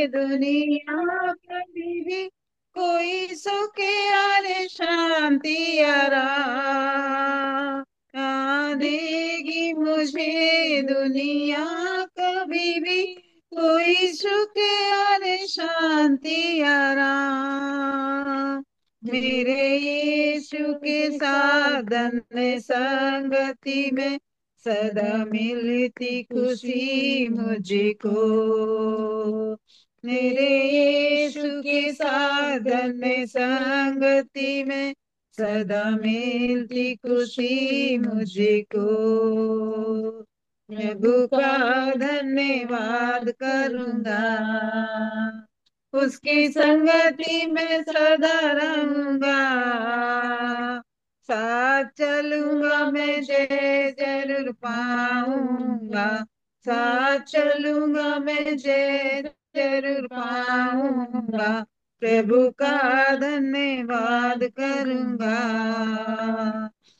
दुनिया कभी भी कोई सुख और शांति आराम कहाँ देगी मुझे दुनिया कभी भी कोई सुख और शांति आराम मेरे यीशु के साधन संगति में सदा मिलती खुशी मुझको मेरे यीशु के साधन संगति में सदा मिलती खुशी मुझको प्रभु का धन्यवाद करूंगा उसकी संगति में सदा रहूंगा साथ चलूंगा मैं जय जरूर पाऊंगा साथ चलूंगा मैं जय जरूर पाऊंगा प्रभु का धन्यवाद करूंगा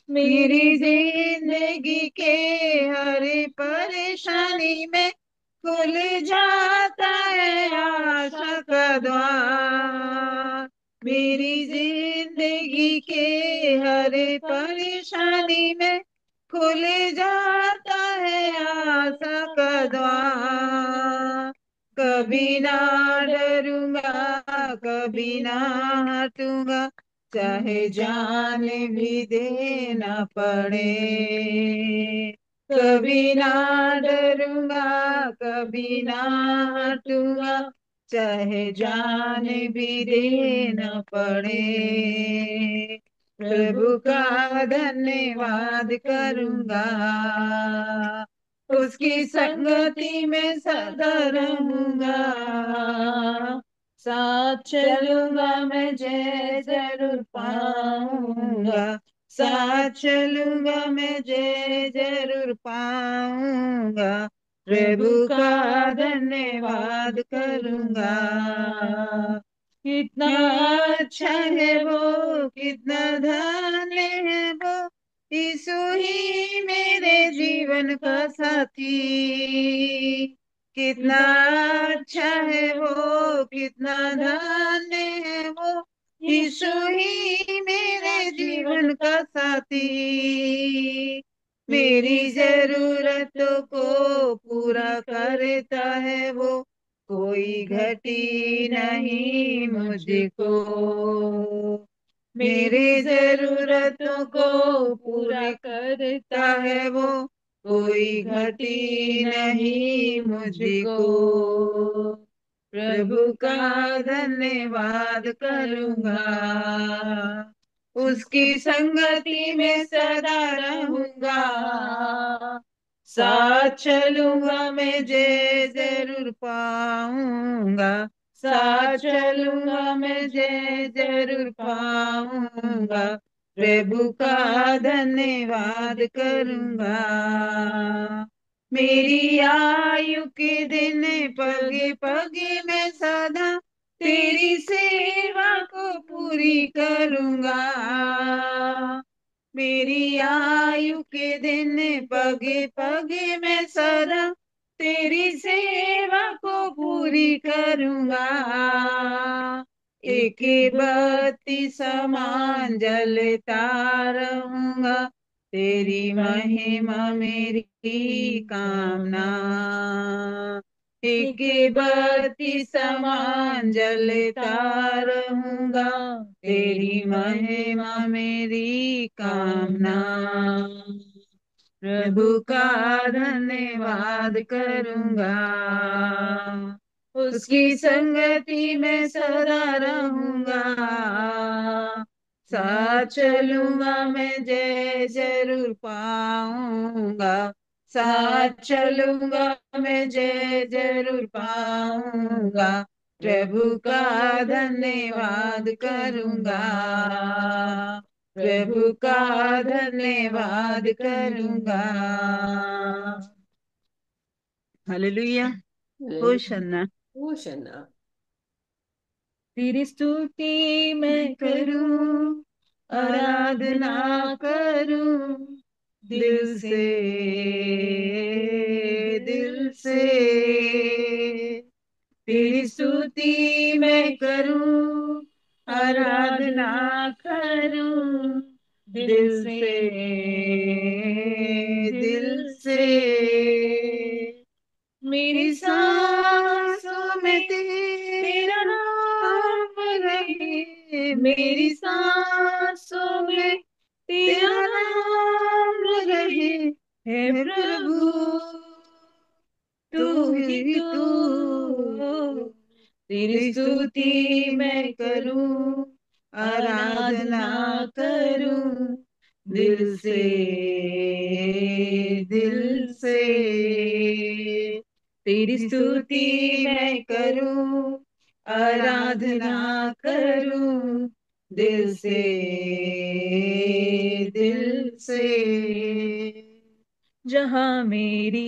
मेरी जिंदगी के हर परेशानी में खुल जाता है आशा का द्वार मेरी जिंदगी के हर परेशानी में खुल जाता है आशा का द्वार कभी ना डरूंगा कभी ना हटूंगा चाहे जान भी देना पड़े कभी ना डरूंगा कभी ना हटूंगा चाहे जान भी देना पड़े प्रभु का धन्यवाद करूंगा उसकी संगति में सदा रहूंगा साथ चलूंगा मैं जय जरूर पाऊंगा साथ चलूंगा मैं जय जरूर पाऊंगा प्रभु का धन्यवाद करूंगा कितना अच्छा है वो कितना धन्य है वो यीशु ही मेरे जीवन का साथी कितना अच्छा है वो कितना धन्य है वो यीशु ही मेरे जीवन का साथी मेरी जरूरतों को पूरा करता है वो कोई घटी नहीं मुझको मेरी जरूरतों को पूरा करता है वो कोई घटी नहीं मुझको प्रभु का धन्यवाद करूंगा उसकी संगति में सदा रहूंगा साथ चलूंगा मैं जय जरूर पाऊंगा साथ चलूंगा मैं जय जरूर पाऊंगा प्रभु का धन्यवाद करूंगा मेरी आयु के दिन पगे पगे मैं सदा तेरी सेवा को पूरी करूंगा मेरी आयु के दिन पगे पगे मैं सदा तेरी सेवा को पूरी करूंगा एक बत्ती समान जलता रहूंगा तेरी महिमा मेरी कामना एक बत्ती समान जलता रहूंगा तेरी महिमा मेरी कामना प्रभु का धन्यवाद करूंगा उसकी संगति में सदा रहूंगा साथ चलूंगा मैं जय जरूर पाऊंगा साथ चलूंगा मैं जय जरूर पाऊंगा प्रभु का धन्यवाद करूंगा प्रभु का धन्यवाद करूंगा हालेलुया होशन्ना होशन्ना तेरी स्तुति मैं करूं आराधना करूं दिल से दिल से तेरी स्तुति मैं करूं, आराधना करूं दिल से, दिल से। मेरी सांसों में तेरा नाम रहे, मेरी सांसों में तेरा नाम रहे, हे प्रभु तू ही तू। तेरी स्तुति मैं करूं, आराधना करूं दिल से, दिल से। तेरी स्तुति मैं करूं, आराधना करूं दिल से, दिल से। जहां मेरी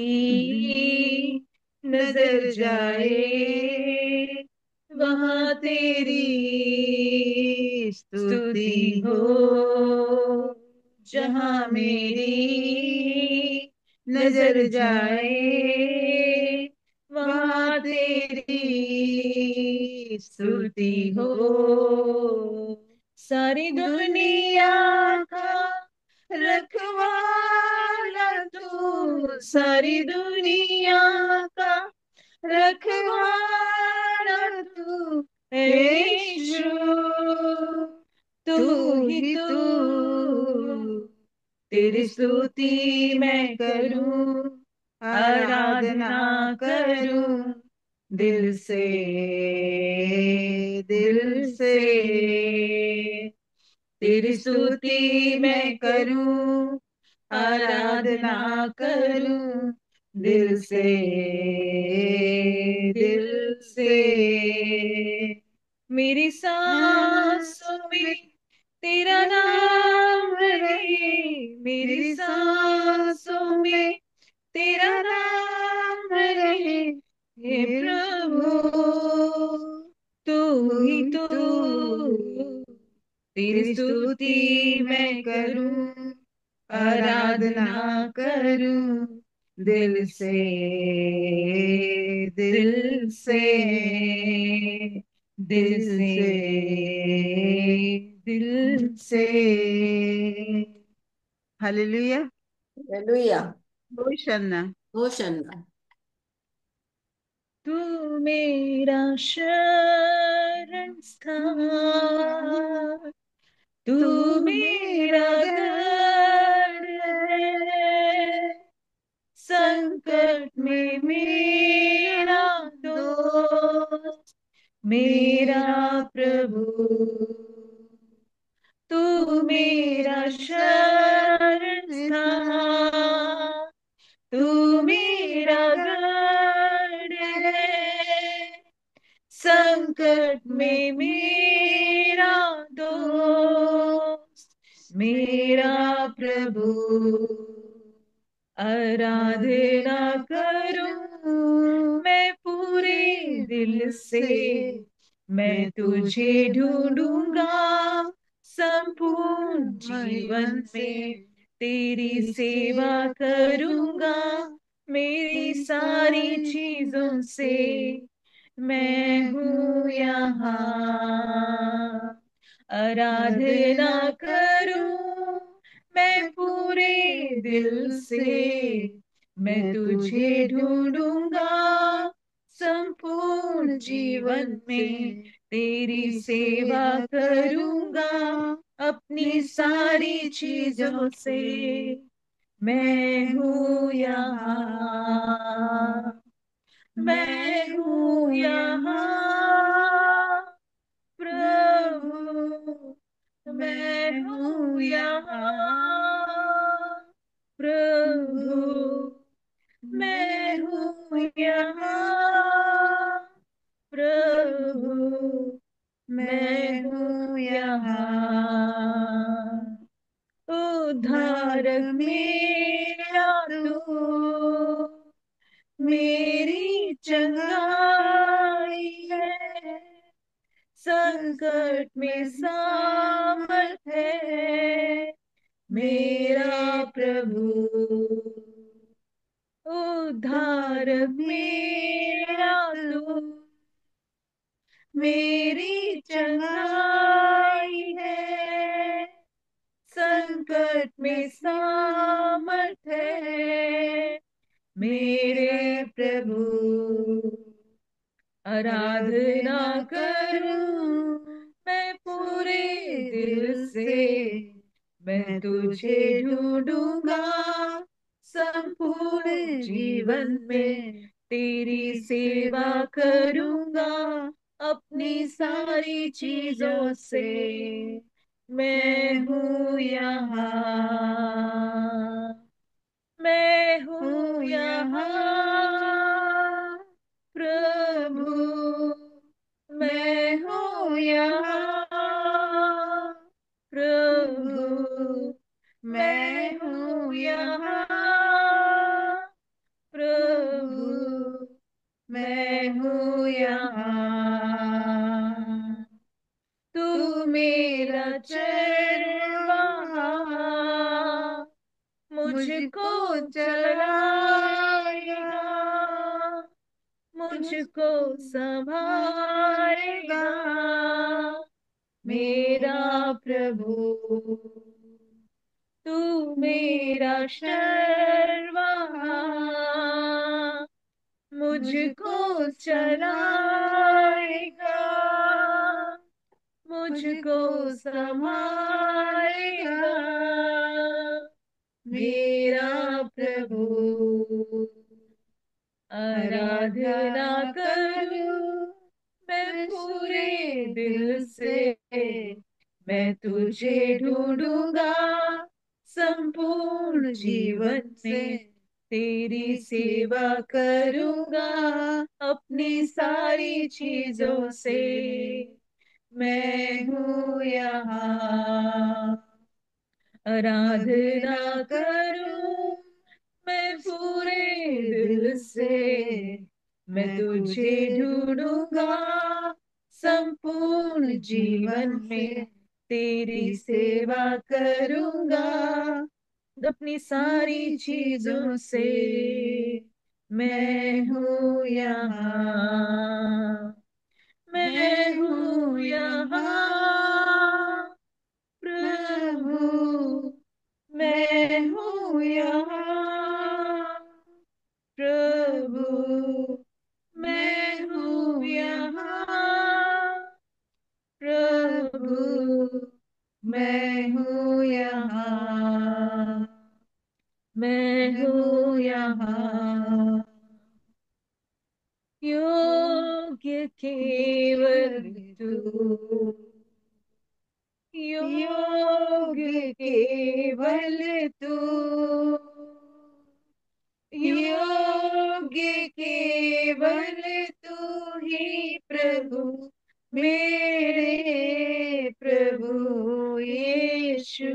नजर जाए, वहां तेरी स्तुति हो। जहां मेरी नजर जाए, वहां तेरी स्तुति हो। सारी दुनिया का रखवाला तू, सारी दुनिया का रखवाला तू है यीशु, तू ही तू। तेरी स्तुति मैं करूं, आराधना करूं दिल से, दिल से। तेरी स्तुति मैं करूं, आराधना करूं दिल से, दिल से। मेरी सांसों में तेरा नाम रहे, मेरी सांसों में तेरा नाम रहे, हे प्रभु तू ही तू। तेरी स्तुति मैं करूं, आराधना करूं दिल से, दिल से, दिल से, दिल से। हालेलुया। हालेलुया। होशाना। होशन्ना। तू मेरा शरण स्थान, तू मेरा गढ़ है, संकट में मेरा दोस्त, मेरा प्रभु। तू मेरा शरण स्थान, तू मेरा गढ़ है, संकट में मेरा दोस्त, मेरा प्रभु। आराधना करूं मैं पूरे दिल से, मैं तुझे ढूंढूंगा संपूर्ण जीवन में, तेरी सेवा करूंगा मेरी सारी चीजों से। मैं हूँ यहाँ, आराधना करूं मैं पूरे दिल से, मैं तुझे ढूंढूंगा संपूर्ण जीवन में, तेरी सेवा करूंगा अपनी सारी चीजों से। मैं हूँ यहाँ, मैं हूँ यहाँ प्रभु, मैं हूँ यहाँ प्रभु, मैं हूँ यहाँ प्रभु, मैं हूँ यहाँ। उद्धारक मेरा तू, मेरी चंगाई है, संकट में सामर्थ है मेरा प्रभु। उद्धारक मेरा तू, मेरी चंगाई है, संकट में सामर्थ है मेरे प्रभु। आराधना करूं मैं पूरे दिल से, मैं तुझे ढूंढूंगा संपूर्ण जीवन में, तेरी सेवा करूंगा अपनी सारी चीजों से। मैं हूँ यहाँ, मैं हूँ यहाँ प्रभु, मैं हूँ यहाँ प्रभु, मैं हूँ यहाँ प्रभु, मैं हूँ यहाँ। तू मेरा चरवाहा, मुझको चलाएगा, मुझको संभालेगा मेरा प्रभु। तू मेरा शरवाहा, मुझको चलाएगा, मुझको संभालेगा मेरा प्रभु। आराधना करूं मैं पूरे दिल से, मैं तुझे ढूंढूंगा संपूर्ण जीवन में, तेरी सेवा करूंगा अपनी सारी चीजों से। मैं हूँ यहाँ, आराधना करूं मैं पूरे दिल से, मैं तुझे ढूंढूंगा संपूर्ण जीवन में, तेरी सेवा करूंगा अपनी सारी चीजों से। मैं हूँ यहाँ, मैं हूँ यहाँ प्रभु, मैं हूँ यहाँ प्रभु, मैं हूँ यहाँ प्रभु, मैं हूँ यहाँ, मैं हूँ यहाँ। योग्य केवल तू, योग्य केवल तू, योग्य केवल तू ही प्रभु, मेरे प्रभु यीशु।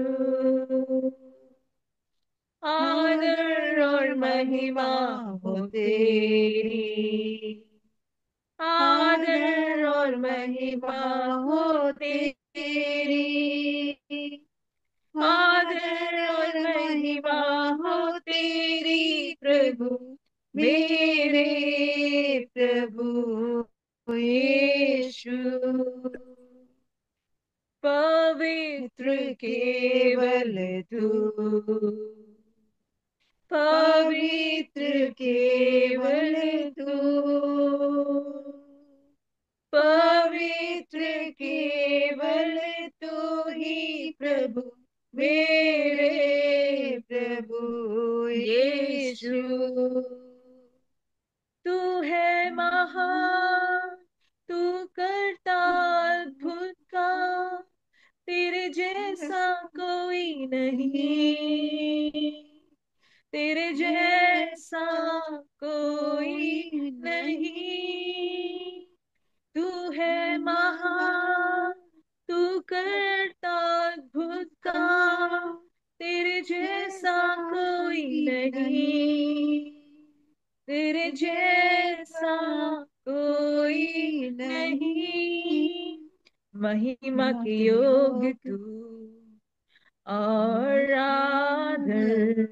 आदर और महिमा हो तेरी, आदर और महिमा हो तेरी, आदर और महिमा हो तेरी प्रभु, मेरे प्रभु यीशु। पवित्र केवल तू, पवित्र केवल तू, पवित्र केवल तू ही प्रभु, मेरे प्रभु यीशु। तू है महान, तू करता अद्भुत काम, तेरे जैसा कोई नहीं, तेरे जैसा कोई नहीं। तू है महान, तू करता अद्भुत काम, तेरे जैसा कोई नहीं, तेरे जैसा कोई नहीं। महिमा के योग्य तू और आदर,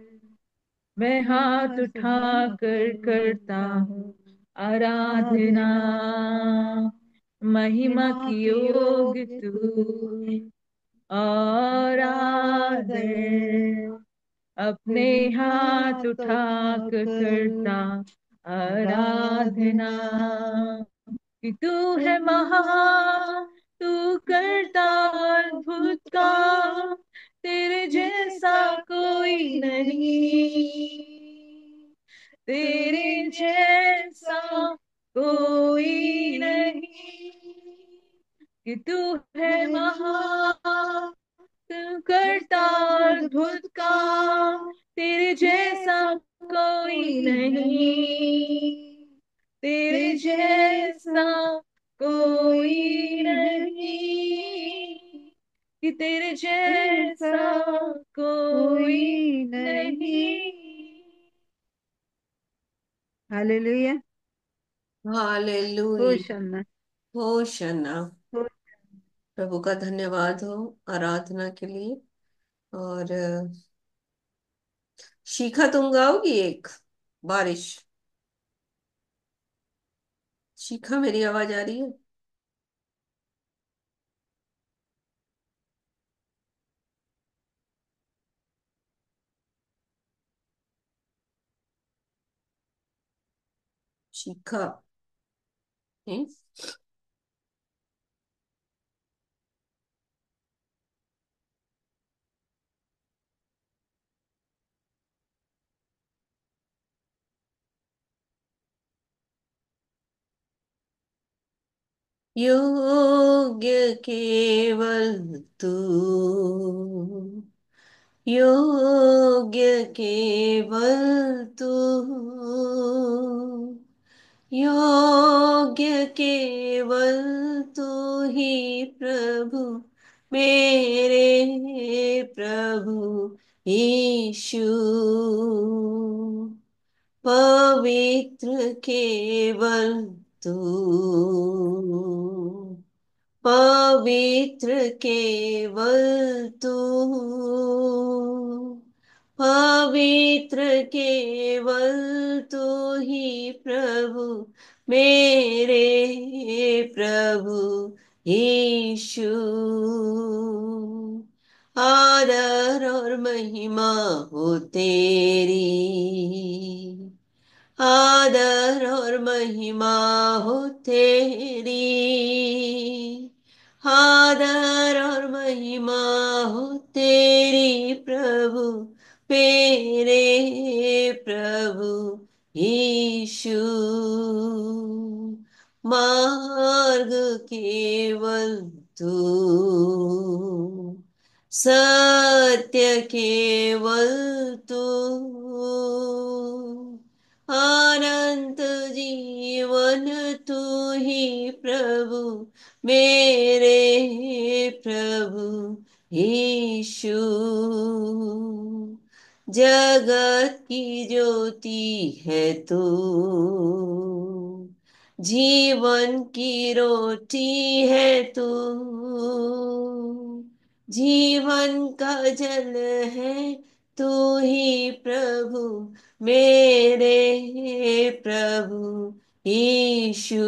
मैं हाथ उठा कर करता हूँ आराधना। महिमा की योग तू और आदर, अपने हाथ उठा कर करता आराधना, कि तू है महान, तू करता अद्भुत काम, तेरे जैसा कोई नहीं, तेरे जैसा कोई नहीं, कि तू है महान, तू करता अद्भुत काम, तेरे जैसा कोई नहीं, तेरे जैसा कोई नहीं, कि तेरे जैसा कोई नहीं। हालेलुया। हालेलुया। होशन्ना। होशन्ना। प्रभु का धन्यवाद हो आराधना के लिए। और शिखा तुम गाओगी एक बारिश? शिखा, मेरी आवाज आ रही है? शिखा। हैं? योग्य केवल तू, योग्य केवल तू, योग्य केवल तू ही प्रभु, मेरे प्रभु यीशु। पवित्र केवल तू, पवित्र केवल तू, पवित्र केवल तू ही प्रभु, मेरे प्रभु यीशु। आदर और महिमा हो तेरी, आदर और महिमा हो तेरी, आदर और महिमा हो तेरी प्रभु, मेरे प्रभु यीशु। मार्ग केवल तू, सत्य केवल तू, अनंत जीवन तू ही प्रभु, मेरे प्रभु यीशु। जगत की ज्योति है तू, जीवन की रोटी है तू, जीवन का जल है तू ही प्रभु, मेरे प्रभु यीशु।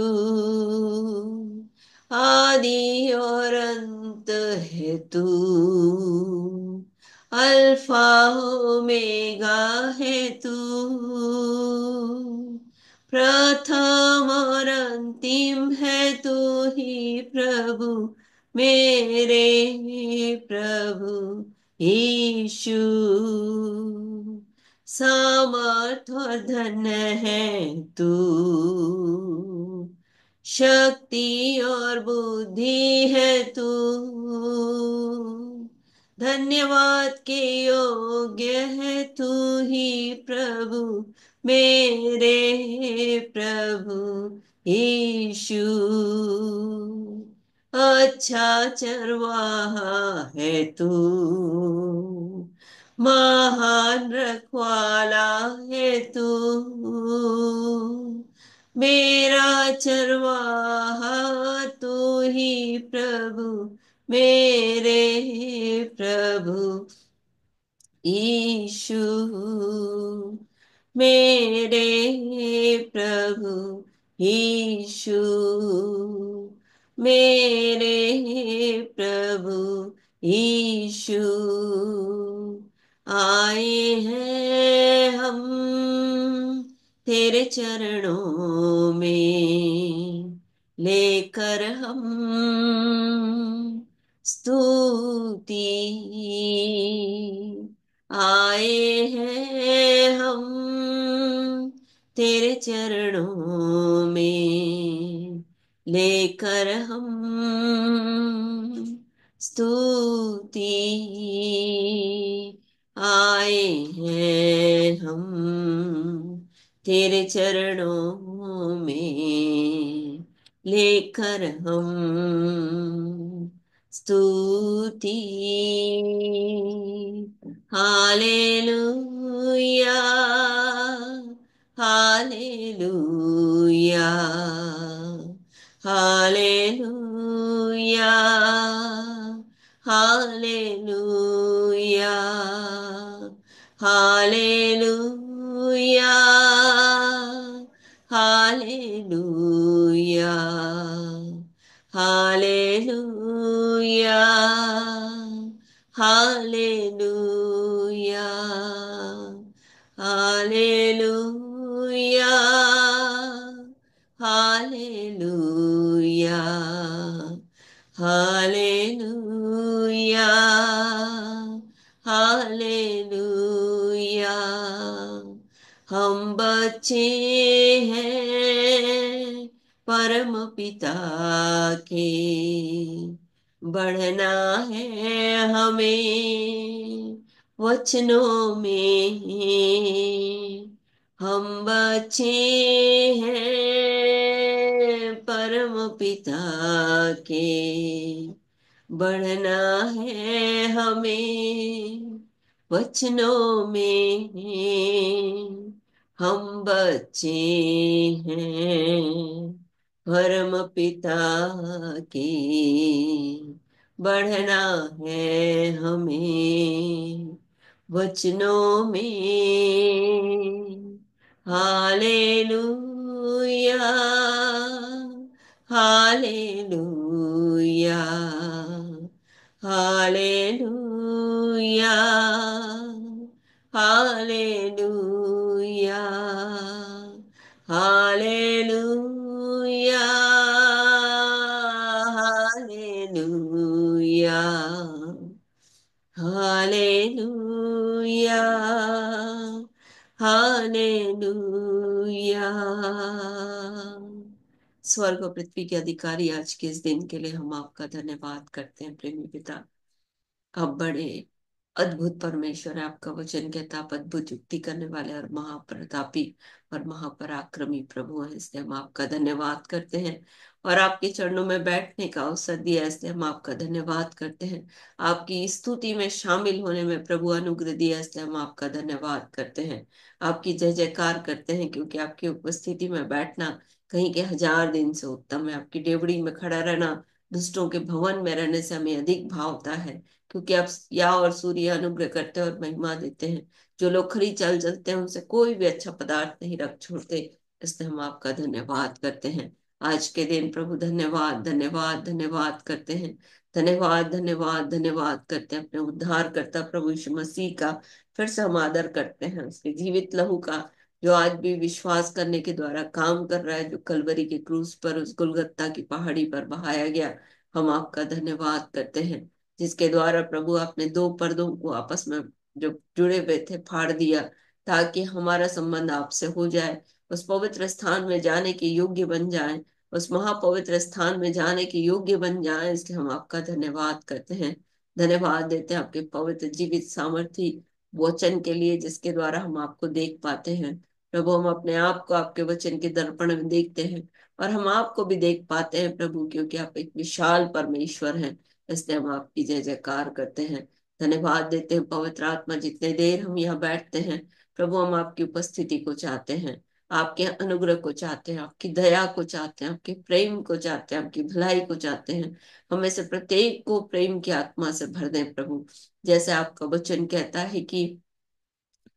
आदि और अंत है तू, अल्फा ओमेगा है तू, प्रथम और अंतिम है तू ही प्रभु, मेरे प्रभु यीशु। सामर्थ और धन है तू, शक्ति और बुद्धि है तू, धन्यवाद के योग्य है तू ही प्रभु, मेरे प्रभु यीशु। अच्छा चरवाहा है तू, महान रखवाला है तू, मेरा चरवाहा तू ही प्रभु, मेरे प्रभु यीशु। मेरे प्रभु यीशु, मेरे प्रभु यीशु। आए हैं हम तेरे चरणों में, लेकर हम स्तुति। आए हैं हम तेरे चरणों में, लेकर हम स्तुति। आए हैं हम तेरे चरणों में, लेकर हम स्तुति। Hallelujah, hallelujah, hallelujah, hallelujah, hallelujah, hallelujah, hallelujah, hallelujah, hallelujah, hallelujah, hallelujah, hallelujah. हम बच्चे हैं परम पिता के, बढ़ना है हमें वचनों में। हम बच्चे हैं परम पिता के, बढ़ना है हमें वचनों में। हम बच्चे हैं परम पिता के, बढ़ना है हमें वचनों में। Hallelujah, hallelujah, hallelujah, hallelujah, hallelujah, hallelujah, hallelujah, hallelujah. स्वर्ग और पृथ्वी के अधिकारी, आज के इस दिन के लिए हम आपका धन्यवाद करते हैं प्रेमी पिता। आप बड़े अद्भुत परमेश्वर है। आपका वचन कहता आप अद्भुत युक्ति करने वाले और महाप्रतापी और महापराक्रमी प्रभु हैं, इसलिए हम आपका धन्यवाद करते हैं। और आपके चरणों में बैठने का अवसर दिया, इसलिए हम आपका धन्यवाद करते हैं। आपकी स्तुति में शामिल होने में प्रभु अनुग्रह दिया, इसलिए हम आपका धन्यवाद करते हैं। आपकी जय जयकार करते हैं, क्योंकि आपकी उपस्थिति में बैठना कहीं के 1000 दिन से उत्तम है। आपकी डेवड़ी में खड़ा रहना दुष्टों के भवन में रहने से हमें अधिक भावता है, क्योंकि आप या और सूर्य अनुग्रह करते हैं और महिमा देते हैं। जो लोग खरी चाल चलते हैं उनसे कोई भी अच्छा पदार्थ नहीं रख छोड़ते, इसलिए हम आपका धन्यवाद करते हैं। आज के दिन प्रभु धन्यवाद, धन्यवाद, धन्यवाद करते हैं। धन्यवाद, धन्यवाद, धन्यवाद करते हैं अपने उद्धार करता प्रभु यीशु मसीह का। फिर से हम आदर करते हैं उसके जीवित लहू का, जो आज भी विश्वास करने के द्वारा काम कर रहा है, जो कलवरी के क्रूस पर उस गुलगत्ता की पहाड़ी पर बहाया गया। हम आपका धन्यवाद करते हैं, जिसके द्वारा प्रभु आपने दो पर्दों को आपस में जो जुड़े हुए थे फाड़ दिया, ताकि हमारा संबंध आपसे हो जाए, उस पवित्र स्थान में जाने के योग्य बन जाए, उस महापवित्र स्थान में जाने के योग्य बन जाए। इसलिए हम आपका धन्यवाद करते हैं, धन्यवाद देते हैं आपके पवित्र जीवित सामर्थी वचन के लिए, जिसके द्वारा हम आपको देख पाते हैं। प्रभु, हम अपने आप को आपके वचन के दर्पण में देखते हैं, और हम आपको भी देख पाते हैं प्रभु, क्योंकि आप एक विशाल परमेश्वर हैं। इसलिए हम आपकी जय जयकार करते हैं, धन्यवाद देते हैं। पवित्र आत्मा, जितने देर हम यहाँ बैठते हैं प्रभु, हम आपकी उपस्थिति को चाहते हैं, आपके अनुग्रह को चाहते हैं, आपकी दया को चाहते हैं, आपके प्रेम को चाहते हैं, आपकी भलाई को चाहते हैं। हमें से प्रत्येक को प्रेम की आत्मा से भर दें प्रभु। जैसे आपका वचन कहता है कि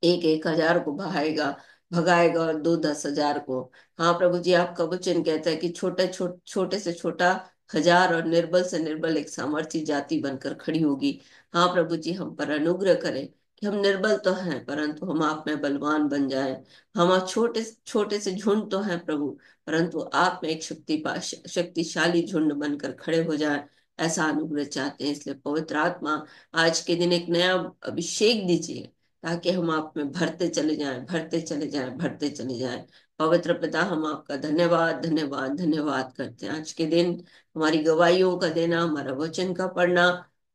एक 1000 को बहाएगा, भगाएगा, और दो 10,000 को। हाँ प्रभु जी, आपका वचन कहता है कि छोटे से छोटा हजार और निर्बल से निर्बल एक सामर्थी जाति बनकर खड़ी होगी। हाँ प्रभु जी, हम पर अनुग्रह करें कि हम निर्बल तो हैं परंतु हम आप में बलवान बन जाएं। हम छोटे छोटे से झुंड तो हैं प्रभु, परंतु आप में एक शक्तिशाली झुंड बनकर खड़े हो जाए, ऐसा अनुग्रह चाहते हैं। इसलिए पवित्र आत्मा आज के दिन एक नया अभिषेक दीजिए, ताकि हम आप में भरते चले जाएं, भरते चले जाएं, भरते चले जाएं। पवित्र पिता, हम आपका धन्यवाद धन्यवाद धन्यवाद करते हैं आज के दिन, हमारी गवाहियों का देना, हमारा वचन का पढ़ना,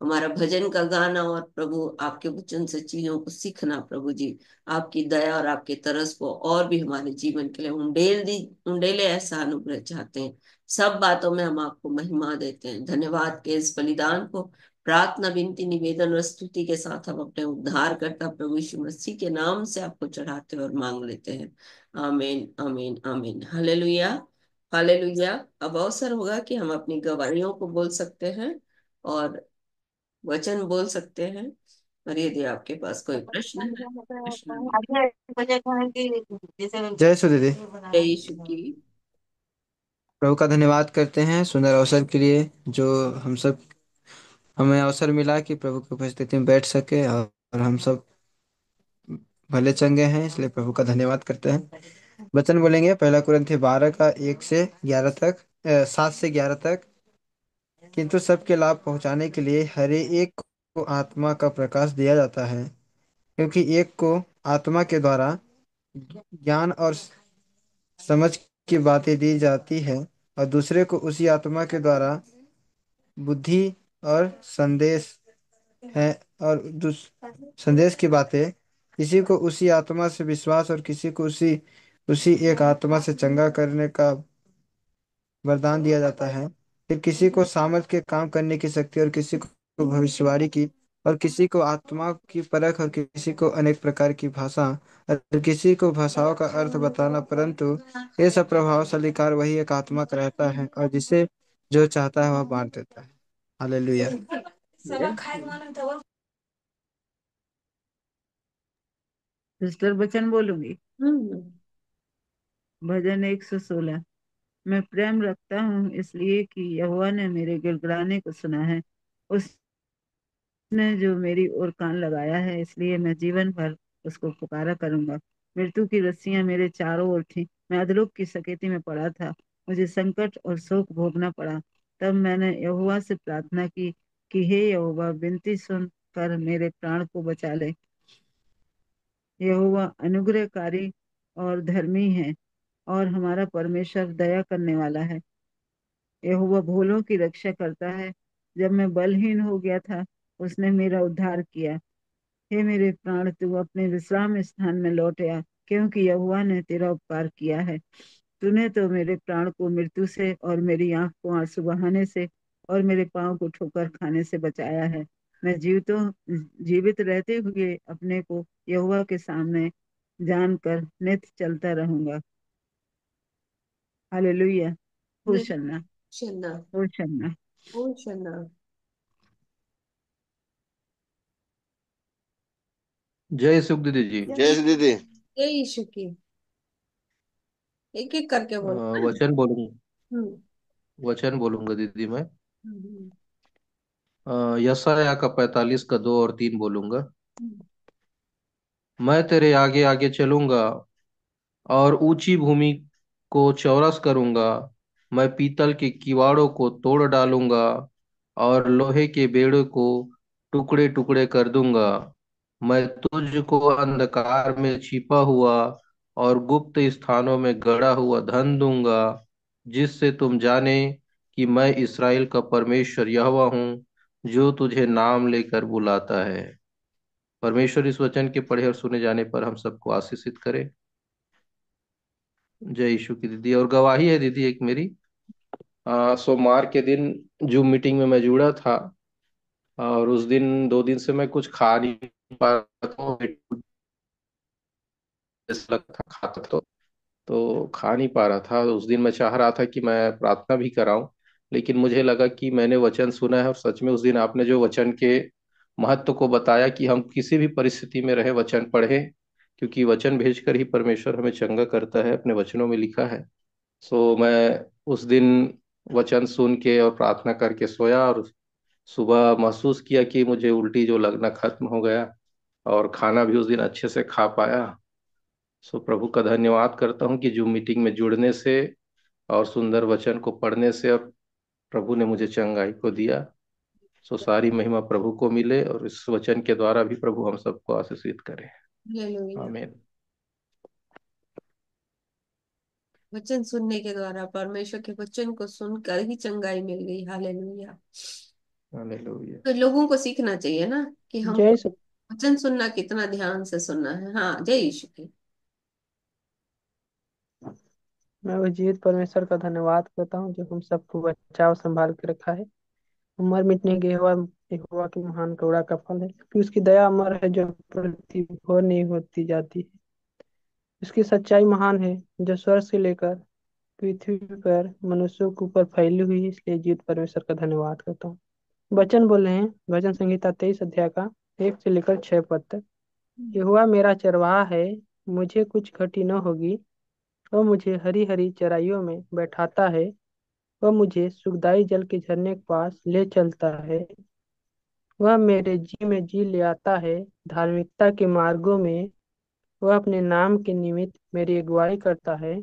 हमारा भजन का गाना, और प्रभु आपके वचन से चीजों को सीखना। प्रभु जी, आपकी दया और आपके तरस को और भी हमारे जीवन के लिए उंडेले ऐसा अनुग्रह चाहते हैं। सब बातों में हम आपको महिमा देते हैं। धन्यवाद के इस बलिदान को प्रार्थना, विनती, निवेदन और स्तुति के साथ हम अपने उद्धारकर्ता प्रभु यीशु मसीह के नाम से आपको चढ़ाते और मांग लेते हैं। Amen amen amen. Hallelujah hallelujah. अब अवसर होगा कि हम अपनी गवाहियों को बोल सकते हैं और वचन बोल सकते हैं। और यदि आपके पास कोई प्रश्न है, प्रश्न। जय सु दीदी। जय यीशु की। प्रभु का धन्यवाद करते हैं सुंदर अवसर के लिए, जो हम सब हमें अवसर मिला कि प्रभु की उपस्थिति में बैठ सके, और हम सब भले चंगे हैं, इसलिए प्रभु का धन्यवाद करते हैं। वचन बोलेंगे 1 कुरिन्थी 12 का 1 से 11 तक, 7 से 11 तक। किंतु सबके लाभ पहुंचाने के लिए हर एक को आत्मा का प्रकाश दिया जाता है, क्योंकि एक को आत्मा के द्वारा ज्ञान और समझ की बातें दी जाती है, और दूसरे को उसी आत्मा के द्वारा बुद्धि और संदेश है, और संदेश की बातें। किसी को उसी आत्मा से विश्वास, और किसी को उसी उसी एक आत्मा से चंगा करने का वरदान दिया जाता है। फिर किसी को सामर्थ के काम करने की शक्ति, और किसी को भविष्यवाणी की, और किसी को आत्मा की परख, और किसी को अनेक प्रकार की भाषा, और किसी को भाषाओं का अर्थ बताना। परंतु ये सब प्रभावशाली कार्य वही एक आत्मा का रहता है, और जिसे जो चाहता है वह बांट देता है। हालेलुया। सिस्टर वचन बोलूंगी। हम्म। भजन 116। मैं प्रेम रखता हूँ इसलिए कि यहोवा ने मेरे गिड़गिड़ाने को सुना है। उसने जो मेरी ओर कान लगाया है, इसलिए मैं जीवन भर उसको पुकारा करूंगा। मृत्यु की रस्सियां मेरे चारों ओर थी, मैं अधोलोक की सकेती में पड़ा था, मुझे संकट और शोक भोगना पड़ा। तब मैंने यहोवा से प्रार्थना की कि हे यहोवा, विनती सुन कर मेरे प्राण को बचा ले। यहोवा अनुग्रहकारी और धर्मी है, और हमारा परमेश्वर दया करने वाला है। यहोवा भोलों की रक्षा करता है। जब मैं बलहीन हो गया था, उसने मेरा उद्धार किया। हे मेरे प्राण, तू अपने विश्राम स्थान में लौट आ, क्योंकि यहोवा ने तेरा उपकार किया है। तूने तो मेरे प्राण को मृत्यु से, और मेरी आंख को आंसू बहाने से, और मेरे पाँव को ठोकर खाने से बचाया है। मैं जीवित रहते हुए अपने को यहोवा के सामने जानकर नित चलता रहूंगा। हालेलुया। होशन्ना शन्ना। होशन्ना। ओ शन्ना। जय सुख दीदी जी। जय श्री दीदी। जय यीशु की। एक एक करके बोलना है। वचन बोलूंगा। हम्म। वचन बोलूंगा दीदी मैं। हम्म। यशायाह का 45 का 2 और 3 बोलूंगा। हम्म। मैं तेरे आगे आगे चलूंगा और ऊंची भूमि को चौरस करूंगा। मैं पीतल के किवाड़ों को तोड़ डालूंगा और लोहे के बेड़े को टुकड़े टुकड़े कर दूंगा। मैं तुझको अंधकार में छिपा हुआ और गुप्त स्थानों में गड़ा हुआ धन दूंगा, जिससे तुम जाने कि मैं इस्राएल का परमेश्वर यहोवा हूँ, जो तुझे नाम लेकर बुलाता है। परमेश्वर इस वचन के पढ़े और सुने जाने पर हम सबको आशीषित करे। जय यीशु की दीदी। और गवाही है दीदी एक मेरी। सोमवार के दिन जूम मीटिंग में मैं जुड़ा था, और उस दिन 2 दिन से मैं कुछ खा नहीं पा रहा था। जैसा लगता था खाता तो खा नहीं पा रहा था। उस दिन मैं चाह रहा था कि मैं प्रार्थना भी कराऊं, लेकिन मुझे लगा कि मैंने वचन सुना है, और सच में उस दिन आपने जो वचन के महत्व को बताया कि हम किसी भी परिस्थिति में रहे वचन पढ़ें, क्योंकि वचन भेजकर ही परमेश्वर हमें चंगा करता है, अपने वचनों में लिखा है। सो मैं उस दिन वचन सुन के और प्रार्थना करके सोया, और सुबह महसूस किया कि मुझे उल्टी जो लगना खत्म हो गया, और खाना भी उस दिन अच्छे से खा पाया। सो प्रभु का धन्यवाद करता हूँ कि जो मीटिंग में जुड़ने से और सुंदर वचन को पढ़ने से और प्रभु ने मुझे चंगाई को दिया। सो सारी महिमा प्रभु को मिले, और इस वचन के द्वारा भी प्रभु हम सबको आशीषित करे। हालेलुया। आमीन। वचन सुनने के द्वारा, परमेश्वर के वचन को सुनकर ही चंगाई मिल गई। हालेलुया। हालेलुया। तो लोगों को सीखना चाहिए ना कि हमको जय सु वचन सुनना कितना ध्यान से सुनना है। हाँ, जय यीशु की। मैं उस परमेश्वर का धन्यवाद करता हूँ जो हम सबको बचा और संभाल के रखा है। उम्र मिटने के यहोवा की महान करुणा का फल है कि उसकी दया अमर है जो प्रतिभोर नहीं होती जाती है। उसकी सच्चाई महान है जो स्वर्ग से लेकर पृथ्वी पर मनुष्यों के ऊपर फैली हुई है। इसलिए जीवित परमेश्वर का धन्यवाद करता हूँ। वचन बोल रहे हैं भजन संहिता 23 अध्याय का 1 से लेकर 6 पद तक। यहोवा मेरा चरवाहा है, मुझे कुछ घटी न होगी। वह मुझे हरी हरी चराइयों में बैठाता है। वह मुझे सुखदाई जल के झरने के पास ले चलता है। वह मेरे जी में जी ले आता है। धार्मिकता के मार्गों में वह अपने नाम के निमित्त मेरी अगुवाई करता है।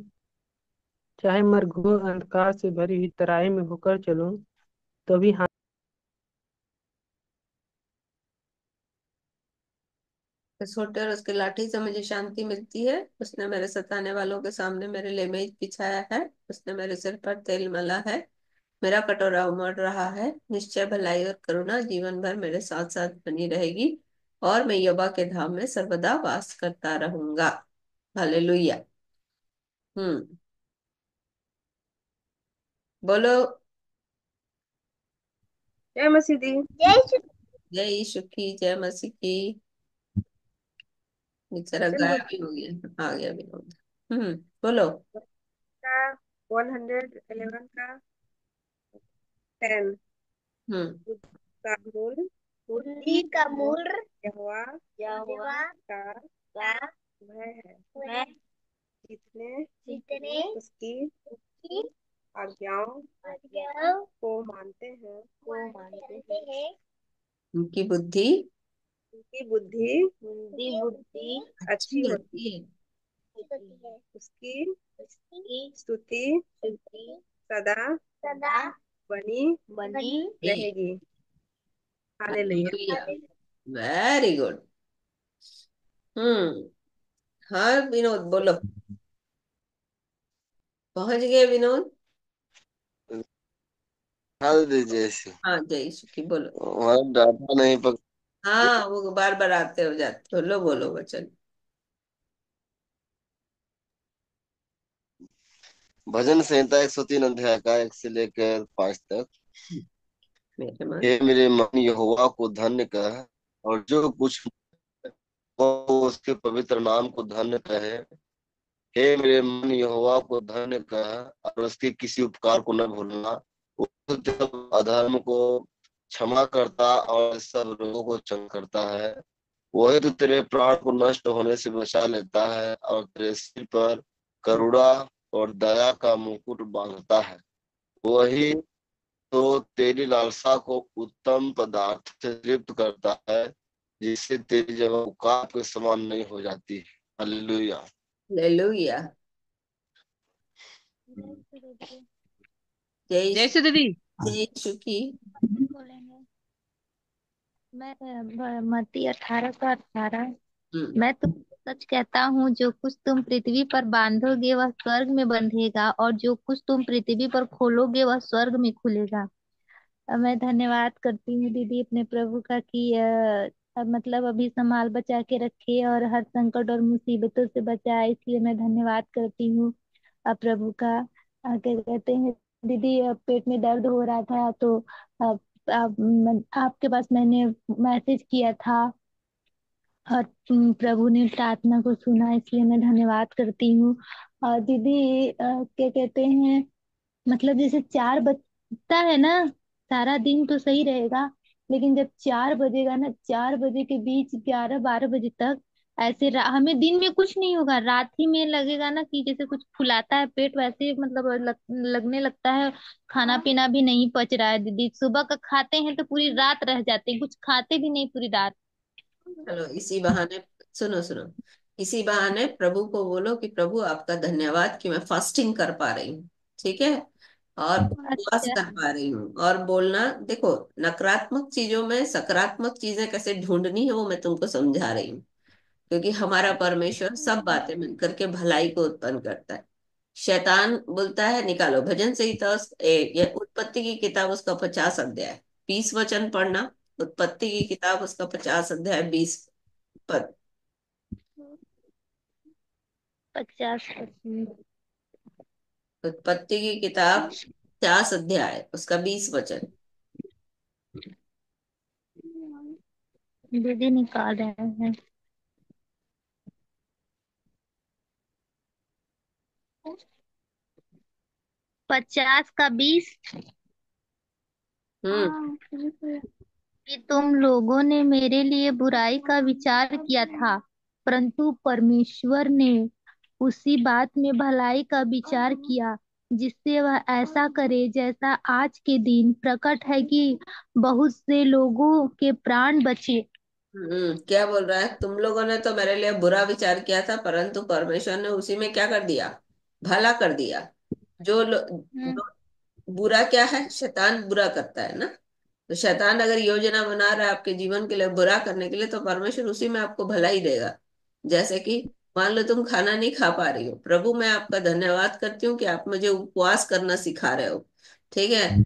चाहे मैं घोर अंधकार से भरी हुई तराई में होकर चलूं तो भी छोटे और उसके लाठी से मुझे शांति मिलती है। उसने मेरे सताने वालों के सामने मेरे लिए मेज बिछाया है। उसने मेरे सिर पर तेल मला है। मेरा कटोरा उमड़ रहा है। निश्चय भलाई और करुणा जीवन भर मेरे साथ साथ बनी रहेगी, और मैं यहोवा के धाम में सर्वदा वास करता रहूंगा। हालेलुया। हम्म। बोलो। जय मसीह दी। जय श्री जय यीशु की, जय मसीह की। बेचारा वचन गायब बुद्ध ही हो गया, आ गया विनोद। बोलो। का 111 का 10। हम्म। बुद्धि का मूल बुद्धि का मूल यहोवा यहोवा का भय है। वह जितने जितने उसकी आज्ञाओं आज्ञाओं को मानते हैं उनकी बुद्धि उनकी बुद्धि अच्छी अच्छी होती होती है। है। उसकी स्तुति सदा सदा बनी बनी रहेगी। Hallelujah. Hallelujah. Very good. Hmm. हाँ विनोद, बोलो। पहुंच गए विनोद। हाँ दीजिए ऐसे। हाँ, जय यीशु की, बोलो। वहाँ डाटा नहीं पक। हाँ, वो बार बार आते हो जाते हो। लो, बोलो वचन। भजन संहिता 103 अध्याय का 1 से लेकर 5 तक। मेरे मन। हे मेरे मन यहोवा को धन्य कह, और जो कुछ वो उसके पवित्र नाम को धन्य कहे। हे मेरे मन यहोवा को धन्य कह, और उसके किसी उपकार को न भूलना। वो जब अधर्म को क्षमा करता और सब रोगों को चंगा करता है। वही तो तेरे प्राण को नष्ट होने से बचा लेता है, और तेरे सिर पर करुणा और दया का मुकुट बांधता है। वही तो तेरी लालसा को उत्तम पदार्थ से तृप्त करता है, जिससे तेरी जगह उकाब के समान नहीं हो जाती। हालेलुया। हालेलुया। जय यीशु। जैसे दीदी। जय यीशु की। बोलेंगे। मैं मत्ती 18 का 18। हम्म। मैं तुमको सच कहता हूँ, जो कुछ तुम पृथ्वी पर बांधोगे वह स्वर्ग में बंधेगा, और जो कुछ तुम पृथ्वी पर खोलोगे वह स्वर्ग में खुलेगा। मैं धन्यवाद करती हूँ दीदी अपने प्रभु का कि मतलब अभी संभाल बचा के रखे और हर संकट और मुसीबतों से बचाए। इसलिए मैं धन्यवाद करती हूँ प्रभु का। क्या कहते हैं दीदी, पेट में दर्द हो रहा था तो आपके पास मैंने मैसेज किया था, और प्रभु ने प्रार्थना को सुना। इसलिए मैं धन्यवाद करती हूँ। और दीदी क्या कहते हैं, मतलब जैसे 4 बजता है ना, सारा दिन तो सही रहेगा, लेकिन जब 4 बजेगा ना, 4 बजे के बीच 11-12 बजे तक ऐसे हमें दिन में कुछ नहीं होगा, रात ही में लगेगा ना कि जैसे कुछ फुलाता है पेट, वैसे मतलब लगने लगता है। खाना पीना भी नहीं पच रहा है दीदी, सुबह का खाते हैं तो पूरी रात रह जाते हैं, कुछ खाते भी नहीं पूरी रात। चलो इसी बहाने, सुनो सुनो, इसी बहाने प्रभु को बोलो कि प्रभु आपका धन्यवाद कि मैं फास्टिंग कर पा रही हूँ, ठीक है, और उपवास अच्छा। कर पा रही हूँ। और बोलना, देखो, नकारात्मक चीजों में सकारात्मक चीजें कैसे ढूंढनी है वो मैं तुमको समझा रही हूँ। क्योंकि हमारा परमेश्वर सब बातें मिलकर के भलाई को उत्पन्न करता है। शैतान बोलता है निकालो, भजन संहिता ये उत्पत्ति की किताब उसका 50 अध्याय, 20 वचन पढ़ना। उत्पत्ति की किताब उसका 50 अध्याय 20 पद। 50%। उत्पत्ति की किताब 50 अध्याय उसका 20 वचन। दीदी निकाल रहे हैं। 50 का 20। हम्म। कि तुम लोगों ने मेरे लिए बुराई का विचार किया था, परंतु परमेश्वर ने उसी बात में भलाई का विचार किया, जिससे वह ऐसा करे जैसा आज के दिन प्रकट है कि बहुत से लोगों के प्राण बचे। क्या बोल रहा है? तुम लोगों ने तो मेरे लिए बुरा विचार किया था, परंतु परमेश्वर ने उसी में क्या कर दिया? भला कर दिया। हम्म। जो बुरा क्या है? शैतान बुरा करता है ना। तो शैतान अगर योजना बना रहा है आपके जीवन के लिए बुरा करने के लिए, तो परमेश्वर उसी में आपको भला ही देगा। जैसे कि मान लो तुम खाना नहीं खा पा रही हो, प्रभु मैं आपका धन्यवाद करती हूँ कि आप मुझे उपवास करना सिखा रहे हो, ठीक है।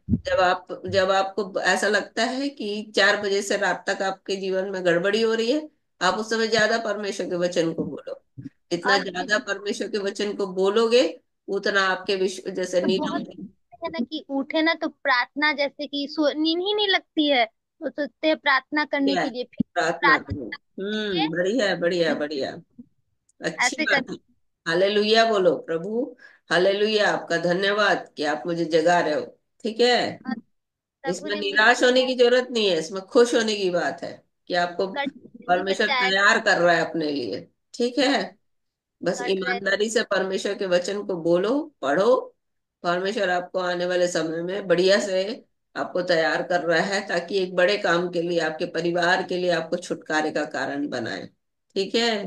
जब आपको ऐसा लगता है कि 4 बजे से रात तक आपके जीवन में गड़बड़ी हो रही है, आप उस समय ज्यादा परमेश्वर के वचन को बोलो। जितना और ज्यादा दीदी परमेश्वर के वचन को बोलोगे, उतना आपके विश्व जैसे बहुत नींद। है ना कि उठे ना तो प्रार्थना, जैसे कि नींद ही नहीं लगती है तो सोचते हैं प्रार्थना करने है के लिए, फिर प्रार्थना करो। प्रार्थना करेंगे, बढ़िया बढ़िया बढ़िया। अच्छी ऐसे कर। बात है। हालेलुया बोलो प्रभु। हालेलुया, आपका धन्यवाद कि आप मुझे जगा रहे हो, ठीक है। प्रभु इसमें ने मुझे निराश होने की जरूरत नहीं है, इसमें खुश होने की बात है कि आपको कठिन परमेश्वर बचाया। तैयार कर रहा है अपने लिए, ठीक है। बस कट रहे। ईमानदारी से परमेश्वर के वचन को बोलो, पढ़ो। परमेश्वर आपको आने वाले समय में बढ़िया से आपको तैयार कर रहा है, ताकि एक बड़े काम के लिए, आपके परिवार के लिए आपको छुटकारे का कारण बनाए, ठीक है।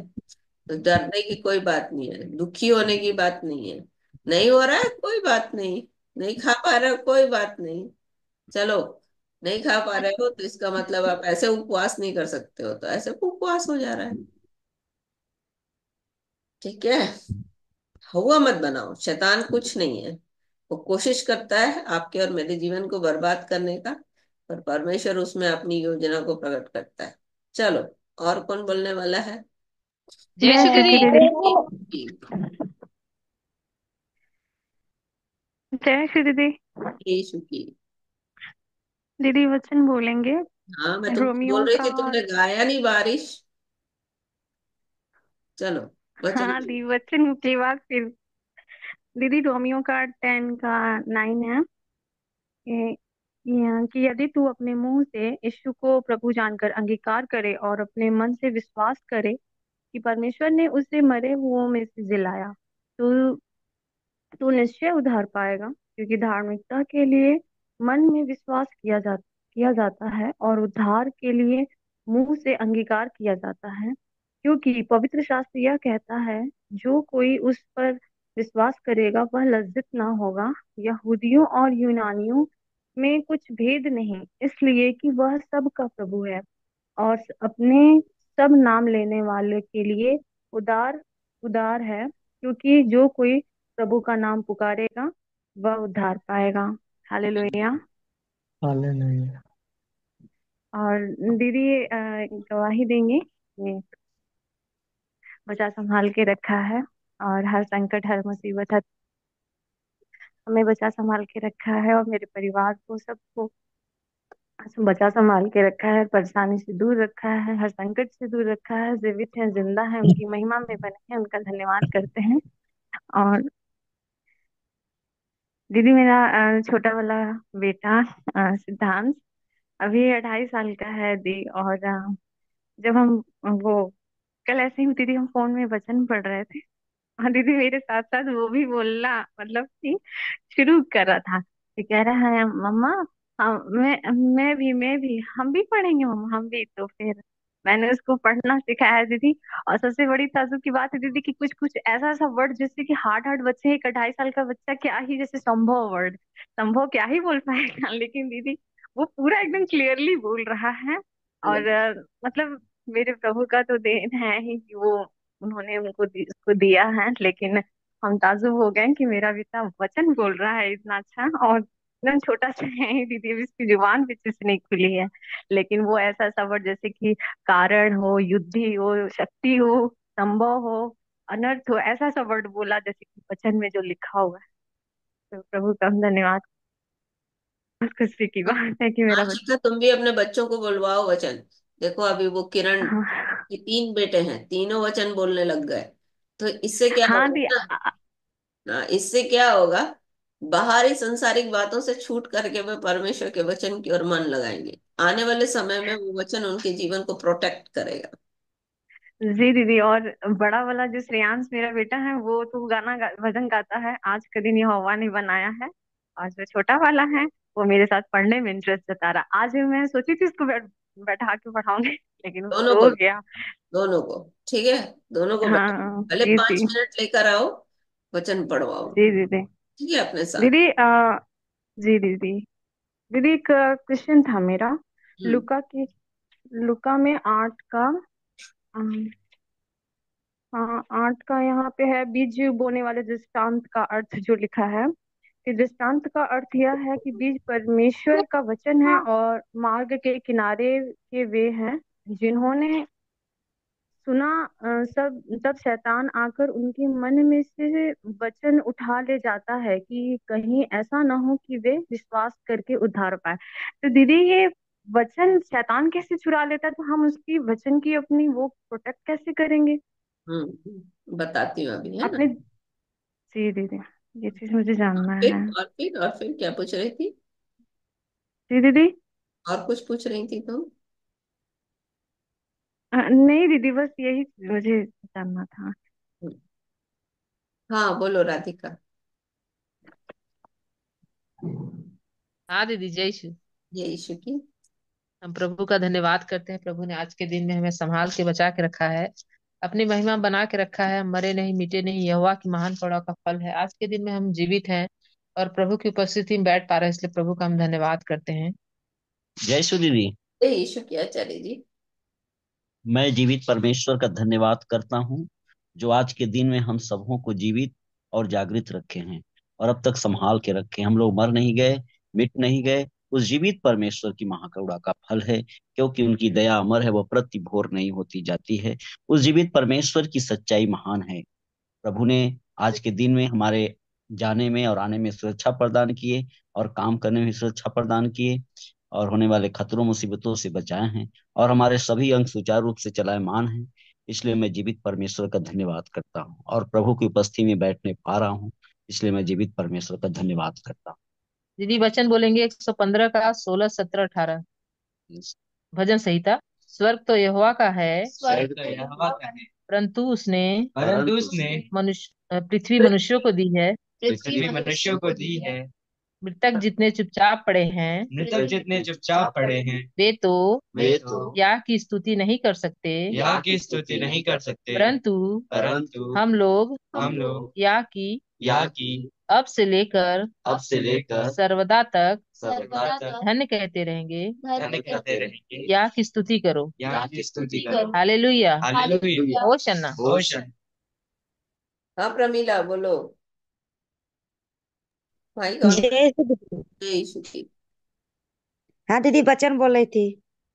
तो डरने की कोई बात नहीं है, दुखी होने की बात नहीं है। नहीं हो रहा है कोई बात नहीं, नहीं खा पा रहे हो कोई बात नहीं। चलो, नहीं खा पा रहे हो तो इसका मतलब आप ऐसे उपवास नहीं कर सकते हो, तो ऐसे उपवास हो जा रहा है, ठीक है। हुआ मत बनाओ, शैतान कुछ नहीं है। वो कोशिश करता है आपके और मेरे जीवन को बर्बाद करने का, पर परमेश्वर उसमें अपनी योजना को प्रकट करता है। चलो, और कौन बोलने वाला है? जय मैं श्री श्रुति दीदी। दीदी। जय श्री दीदी। यीशु की। दीदी वचन बोलेंगे हाँ, मैं तुमको बोल रोमियो रही का। थी, तुमने गाया नहीं बारिश। चलो, वचन हाँ बोलो। दी, वचन की बात फिर। दीदी रोमियो का 10 का 9 है कि यदि तू अपने मुंह से यीशु को प्रभु जानकर अंगीकार करे और अपने मन से विश्वास करे कि परमेश्वर ने उसे मरे हुओं में से जिलाया, तो तू निश्चय उद्धार पाएगा। क्योंकि धार्मिकता के लिए मन में विश्वास किया जाता है और उद्धार के लिए मुंह से अंगीकार किया जाता है। क्योंकि पवित्र शास्त्र यह कहता है, जो कोई उस पर विश्वास करेगा वह लज्जित ना होगा। यहूदियों और यूनानियों में कुछ भेद नहीं, इसलिए कि वह सबका प्रभु है और अपने सब नाम लेने वाले के लिए उदार उदार है। क्योंकि जो कोई प्रभु का नाम पुकारेगा वह उद्धार पाएगा। हालेलुया। हालेलुया। और दीदी गवाही देंगे कि बचा संभाल के रखा है, और हर संकट हर मुसीबत हमें बचा संभाल के रखा है, और मेरे परिवार को सबको बचा संभाल के रखा है, परेशानी से दूर रखा है, हर संकट से दूर रखा है। जीवित है, जिंदा है, उनकी महिमा में बने हैं, उनका धन्यवाद करते हैं। और दीदी मेरा छोटा वाला बेटा सिद्धांत अभी 2.5 साल का है दी। और जब हम वो कल ऐसे ही दीदी हम फोन में वचन पढ़ रहे थे। हाँ दीदी, मेरे साथ साथ वो भी बोलना मतलब कि शुरू कर रहा था कि कह रहा है मम्मा, हाँ मैं भी हम भी पढ़ेंगे मम्मा, हम भी। तो फिर मैंने उसको पढ़ना सिखाया दीदी। और सबसे बड़ी ताज्जुब की बात है दीदी कि कुछ कुछ ऐसा ऐसा वर्ड जैसे कि हार्ड हार्ड बच्चे, एक 2.5 साल का बच्चा क्या ही, जैसे संभव वर्ड, संभव क्या ही बोल पाएगा, लेकिन दीदी वो पूरा एकदम क्लियरली बोल रहा है। और मतलब मेरे प्रभु का तो देन है ही कि वो, उन्होंने उसको दिया है। लेकिन हम ताजुब हो गए कि मेरा बेटा वचन बोल रहा है इतना अच्छा, और एकदम छोटा सा है ही दीदी, अभी इसकी जुबान भी अच्छे से नहीं खुली है। लेकिन वो ऐसा ऐसा वर्ड जैसे कि कारण हो, युद्धि हो, शक्ति हो, संभव हो, अनर्थ हो, ऐसा ऐसा वर्ड बोला जैसे कि वचन में जो लिखा हुआ है। तो प्रभु का हम धन्यवाद। खुशी की बात है कि मेरा आज बच्चा। का तुम भी अपने बच्चों को बुलवाओ वचन। देखो अभी वो किरण हाँ के 3 बेटे हैं, तीनों वचन बोलने लग गए। तो इससे क्या हाँ दी होगा ना, इससे क्या होगा, बाहरी संसारिक बातों से छूट करके वे परमेश्वर के वचन की ओर मन लगाएंगे। आने वाले समय में वो वचन उनके जीवन को प्रोटेक्ट करेगा। जी दीदी। और बड़ा वाला जो श्रेयांश मेरा बेटा है वो तो भजन गाता है, आज का दिन यहोवा ने बनाया है। और जो छोटा वाला है वो मेरे साथ पढ़ने में इंटरेस्ट जता रहा। आज मैं सोची थी इसको बैठा के पढ़ाऊंगी लेकिन वो दोनों को, सो गया। दोनों को, ठीक है, दोनों को बैठो, हाँ भले जी जी। 5 मिनट लेकर आओ, वचन पढ़वाओ, जी दीदी। ठीक है, अपने साथ। दीदी जी दीदी। दीदी एक क्वेश्चन था मेरा। हम्म। लुका की, लुका में 8 का, अम, हाँ 8 का यहाँ पे है, बीज बोने वाले दृष्टांत का अर्थ जो लिखा है कि दृष्टांत का अर्थ यह है कि बीज परमेश्वर का वचन है और मार्ग के किनारे के वे हैं जिन्होंने सुना। सब तब शैतान आकर उनके मन में से वचन उठा ले जाता है कि कहीं ऐसा ना हो कि वे विश्वास करके उद्धार पाए। तो दीदी ये वचन शैतान कैसे चुरा लेता है, तो हम उसकी वचन की अपनी वो प्रोटेक्ट कैसे करेंगे बताती हूँ अभी, है ना। अपने। जी दीदी, ये चीज मुझे जानना है। और फिर क्या पूछ रही थी? जी दीदी। और कुछ पूछ रही थी तुम? नहीं दीदी, बस यही चीज मुझे जानना था। हम्म, हाँ बोलो राधिका। हाँ दीदी, जय श्री। ये यीशु की। हम प्रभु का धन्यवाद करते हैं। प्रभु ने आज के दिन में हमें संभाल के बचा के रखा है, अपनी महिमा बना के रखा है। हम मरे नहीं, मिटे नहीं, यहोवा की महान पड़ाव का फल है। आज के दिन में हम जीवित हैं और प्रभु की उपस्थिति में बैठ पा रहे हैं, इसलिए प्रभु का हम धन्यवाद करते हैं। जय श्री दीदी। ये यीशु की आचार्य जी। मैं जीवित परमेश्वर का धन्यवाद करता हूँ जो आज के दिन में हम सबों को जीवित और जागृत रखे हैं और अब तक संभाल के रखे। हम लोग मर नहीं गए, मिट नहीं गए। उस जीवित परमेश्वर की महाकरुणा का फल है, क्योंकि उनकी दया अमर है, वह प्रति भोर नहीं होती जाती है। उस जीवित परमेश्वर की सच्चाई महान है। प्रभु ने आज के दिन में हमारे जाने में और आने में सुरक्षा प्रदान किए और काम करने में सुरक्षा प्रदान किए और होने वाले खतरों मुसीबतों से बचाए हैं और हमारे सभी अंग सुचारू रूप से चलायमान हैं। इसलिए मैं जीवित परमेश्वर का धन्यवाद करता हूँ और प्रभु की उपस्थिति में बैठने पा रहा हूँ, इसलिए मैं जीवित परमेश्वर का धन्यवाद करता हूँ। दीदी वचन बोलेंगे 115 का 16, 17, 18 भजन संहिता। स्वर्ग तो यहोवा का है, स्वर्ग तो यहोवा का है, परंतु उसने परंतु उसने पृथ्वी मनुष्यों को दी है। पृथ्वी मनुष्यों को दी है। मृतक जितने चुपचाप पड़े हैं, मृतक जितने चुपचाप पड़े हैं, वे तो या की स्तुति नहीं कर सकते, या की स्तुति नहीं कर सकते, परंतु हम हम लोग लोग या की अब से लेकर से लेकर सर्वदा तक सर्वदा तक धन्य कहते रहेंगे। धन्य कहते रहेंगे। या की स्तुति करो। या की स्तुति करो। Hallelujah, hallelujah. होशन्ना। होशन्ना। हाँ प्रमीला बोलो। भाई कौन? जय श्री दीदी। ये यीशु की। हाँ दीदी, वचन बोल रही थी।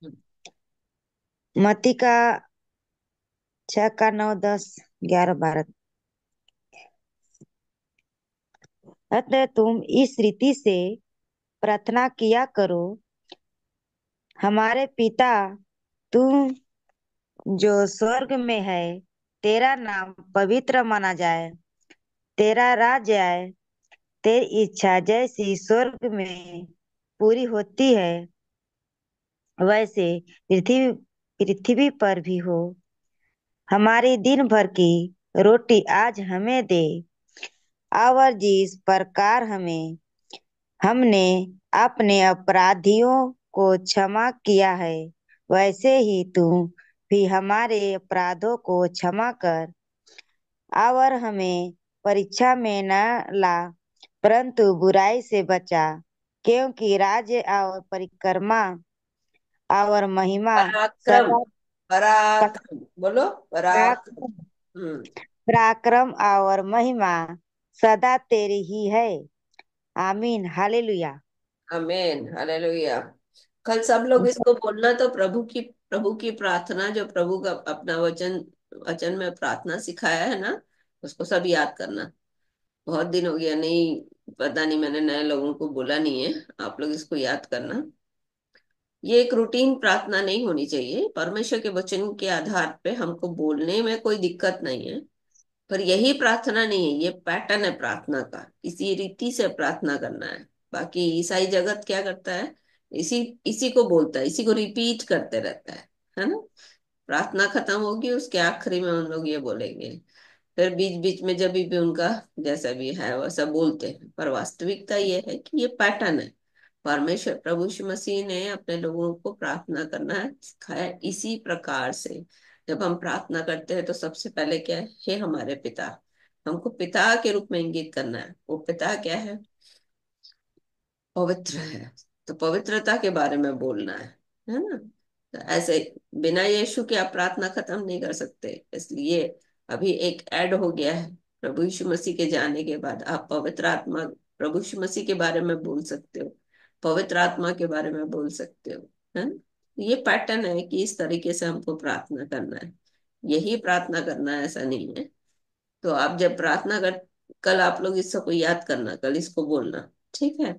हम्म, मत्ती का 6 का 9, 10, 11, 12। अतः तुम इस रीति से प्रार्थना किया करो, हमारे पिता, तू जो स्वर्ग में है, तेरा नाम पवित्र माना जाए, तेरा राज्य आए, तेरी इच्छा जैसी स्वर्ग में पूरी होती है वैसे पृथ्वी पृथ्वी पर भी हो। हमारी दिन भर की रोटी आज हमें दे, और जिस प्रकार हमने अपने अपराधियों को क्षमा किया है, वैसे ही तू भी हमारे अपराधों को क्षमा कर, और हमें परीक्षा में न ला, परंतु बुराई से बचा, क्योंकि राज्य और परिक्रमा और महिमा पराक्रम, सदा पराक्रम बोलो, पराक्रम। पराक्रम हम्म। पराक्रम और महिमा सदा तेरी ही है। आमीन, हालेलुया। आमीन, हालेलुया। कल सब लोग इसको बोलना, तो प्रभु की प्रार्थना, जो प्रभु का अपना वचन वचन में प्रार्थना सिखाया है ना, उसको सब याद करना। बहुत दिन हो गया, नहीं पता नहीं, मैंने नए लोगों को बोला नहीं है। आप लोग इसको याद करना। ये एक रूटीन प्रार्थना नहीं होनी चाहिए। परमेश्वर के वचन के आधार पे हमको बोलने में कोई दिक्कत नहीं है, पर यही प्रार्थना नहीं है, ये पैटर्न है प्रार्थना का। इसी रीति से प्रार्थना करना है। बाकी ईसाई जगत क्या करता है, इसी इसी को बोलता है, इसी को रिपीट करते रहता है ना। प्रार्थना खत्म होगी, उसके आखिरी में उन लोग ये बोलेंगे, फिर बीच बीच में जब भी उनका जैसा भी है वैसा बोलते हैं। पर वास्तविकता ये है कि ये पैटर्न है। परमेश्वर प्रभु यीशु मसीह ने अपने लोगों को प्रार्थना करना सिखाया इसी प्रकार से। जब हम प्रार्थना करते हैं तो सबसे पहले क्या है, हे हमारे पिता। हमको पिता के रूप में इंगित करना है। वो पिता क्या है, पवित्र है। तो पवित्रता के बारे में बोलना है ना। तो ऐसे बिना यीशु के आप प्रार्थना खत्म नहीं कर सकते। इसलिए अभी एक ऐड हो गया है, प्रभु यीशु मसीह के जाने के बाद आप पवित्र आत्मा, प्रभु यीशु मसीह के बारे में बोल सकते हो, पवित्र आत्मा के बारे में बोल सकते हो, है ना। ये पैटर्न है कि इस तरीके से हमको प्रार्थना करना है। यही प्रार्थना करना है, ऐसा नहीं है। तो आप जब प्रार्थना कर, कल आप लोग इसको याद करना, कल इसको बोलना, ठीक है।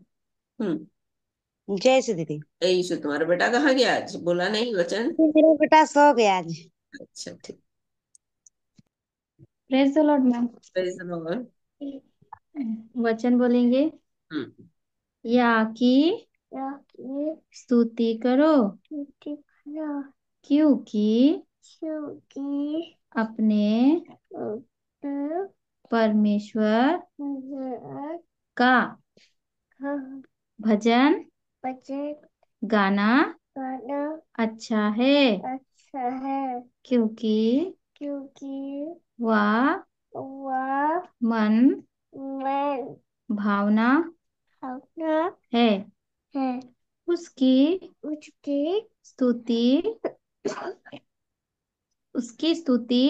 हम्म। जय श्री दीदी। यीशु, तुम्हारा बेटा कहाँ गया आज, बोला नहीं वचन? मेरा बेटा सो गया आज। अच्छा, ठीक। Praise the Lord ma'am. Praise the Lord. वचन बोलेंगे। हम्म। या की स्तुति करो, क्योंकि अपने परमेश्वर का भजन गाना अच्छा है, क्योंकि वह मन भावना है। उसकी स्तुति उसकी स्तुति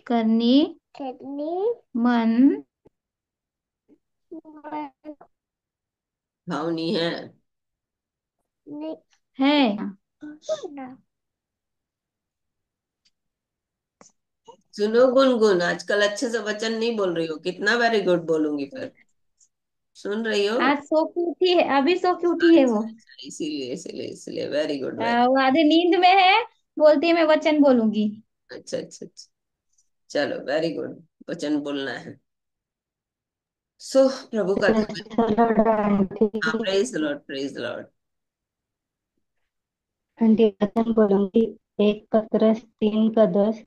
करनी मन भावनी है। है। सुनो गुनगुन, आजकल अच्छे से वचन नहीं बोल रही हो, कितना वेरी गुड बोलूंगी फिर। सुन रही हो? आज सो के उठी है, अभी सो के उठी है वो। इसीलिए इसीलिए इसीलिए वेरी गुड, वो आधे नींद में है, बोलती है मैं वचन बोलूंगी। अच्छा अच्छा अच्छा। चलो वेरी गुड, वचन बोलना है। सो प्रभु का हाँ, praise the Lord, praise the Lord. Aunty वचन बोलूंगी। 1 पतरस 3 का 10।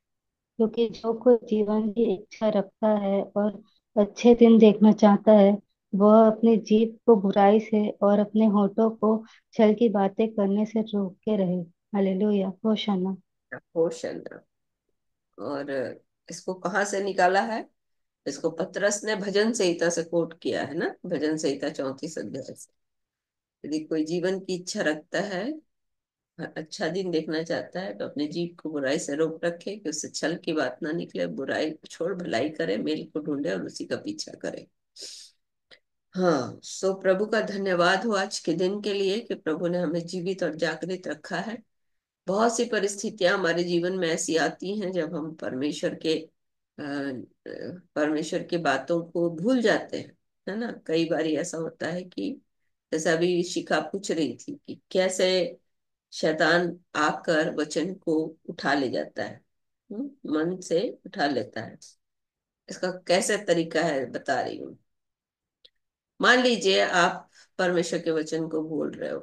क्योंकि जो कोई जीवन की इच्छा रखता है और अच्छे दिन देखना चाहता है, वह अपनी जीभ को बुराई से और अपने होठों को छल की बातें करने से रोक के रहे। हालेलुया, होशाना। क्वेश्चन। और इसको कहाँ से निकाला है? इसको पतरस ने भजन संहिता से कोट किया है ना, भजन संहिता 34 अध्याय से। यदि कोई जीवन की इच्छा रखता है, अच्छा दिन देखना चाहता है, तो अपने जीव को बुराई से रोक रखे, कि उससे छल की बात ना निकले। बुराई को छोड़ भलाई करे, मेल को ढूंढे और उसी का पीछा करे। हाँ, सो प्रभु का धन्यवाद हो आज के दिन के लिए, कि प्रभु ने हमें जीवित और जागृत रखा है। बहुत सी परिस्थितियां हमारे जीवन में ऐसी आती हैं जब हम परमेश्वर की बातों को भूल जाते हैं, है ना। कई बार ऐसा होता है कि जैसा अभी शिखा पूछ रही थी कि कैसे शैतान आकर वचन को उठा ले जाता है, मन से उठा लेता है। इसका कैसे तरीका है बता रही हूँ। मान लीजिए आप परमेश्वर के वचन को भूल रहे हो,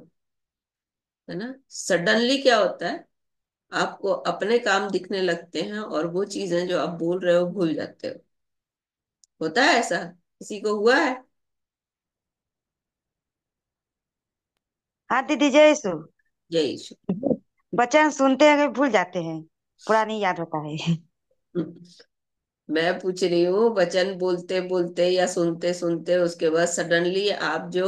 है ना। सडनली क्या होता है, आपको अपने काम दिखने लगते हैं और वो चीजें जो आप बोल रहे हो भूल जाते हो। होता है ऐसा? किसी को हुआ है? हाँ दीदी, जय सु। जय यीशु। वचन सुनते हैं कि भूल जाते हैं, पूरा नहीं याद होता है। मैं पूछ रही हूँ, वचन बोलते बोलते या सुनते सुनते उसके बाद सडनली आप जो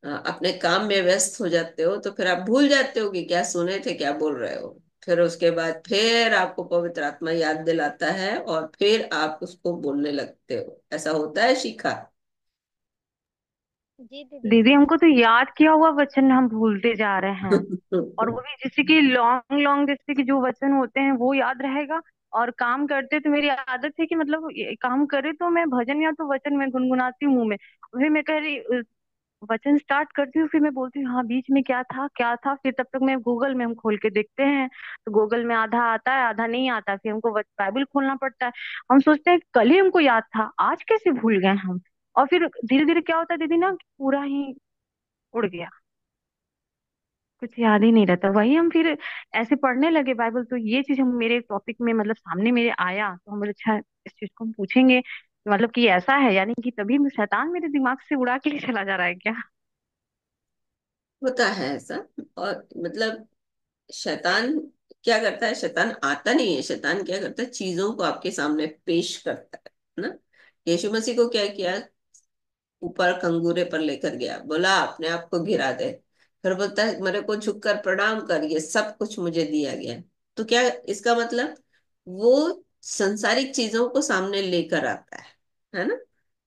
अपने काम में व्यस्त हो जाते हो, तो फिर आप भूल जाते हो कि क्या सुने थे, क्या बोल रहे हो। फिर उसके बाद फिर आपको पवित्र आत्मा याद दिलाता है और फिर आप उसको बोलने लगते हो। ऐसा होता है, शिखा? जी दीदी। दीदी हमको तो याद किया हुआ वचन हम भूलते जा रहे हैं। और वो भी जैसे कि लॉन्ग लॉन्ग, जैसे कि जो वचन होते हैं वो याद रहेगा। और काम करते तो मेरी आदत है कि मतलब ये काम करे तो मैं भजन या तो वचन में गुनगुनाती हूँ मुंह में। फिर मैं कह रही वचन स्टार्ट करती हूँ, फिर मैं बोलती हूँ हाँ बीच में क्या था क्या था, फिर तब तक मैं गूगल में हम खोल के देखते हैं। तो गूगल में आधा आता है आधा नहीं आता, फिर हमको बाइबल खोलना पड़ता है। हम सोचते हैं कल ही हमको याद था, आज कैसे भूल गए हम। और फिर धीरे धीरे क्या होता है दीदी ना, पूरा ही उड़ गया, कुछ याद ही नहीं रहता। वही हम फिर ऐसे पढ़ने लगे बाइबल, तो ये चीज हम मेरे टॉपिक में मतलब सामने मेरे आया, तो हम बोले अच्छा इस चीज को हम पूछेंगे, मतलब कि ऐसा है, यानी कि तभी शैतान मेरे दिमाग से उड़ा के चला जा रहा है क्या। होता है ऐसा। और मतलब शैतान क्या करता है? शैतान आता नहीं है, शैतान क्या करता है, चीजों को आपके सामने पेश करता है ना। यीशु मसीह को क्या किया? ऊपर कंगूरे पर लेकर गया, बोला अपने आप को गिरा दे। फिर बोलता है मेरे को झुककर प्रणाम कर, ये सब कुछ मुझे दिया गया है। तो क्या इसका मतलब? वो संसारिक चीजों को सामने लेकर आता है ना।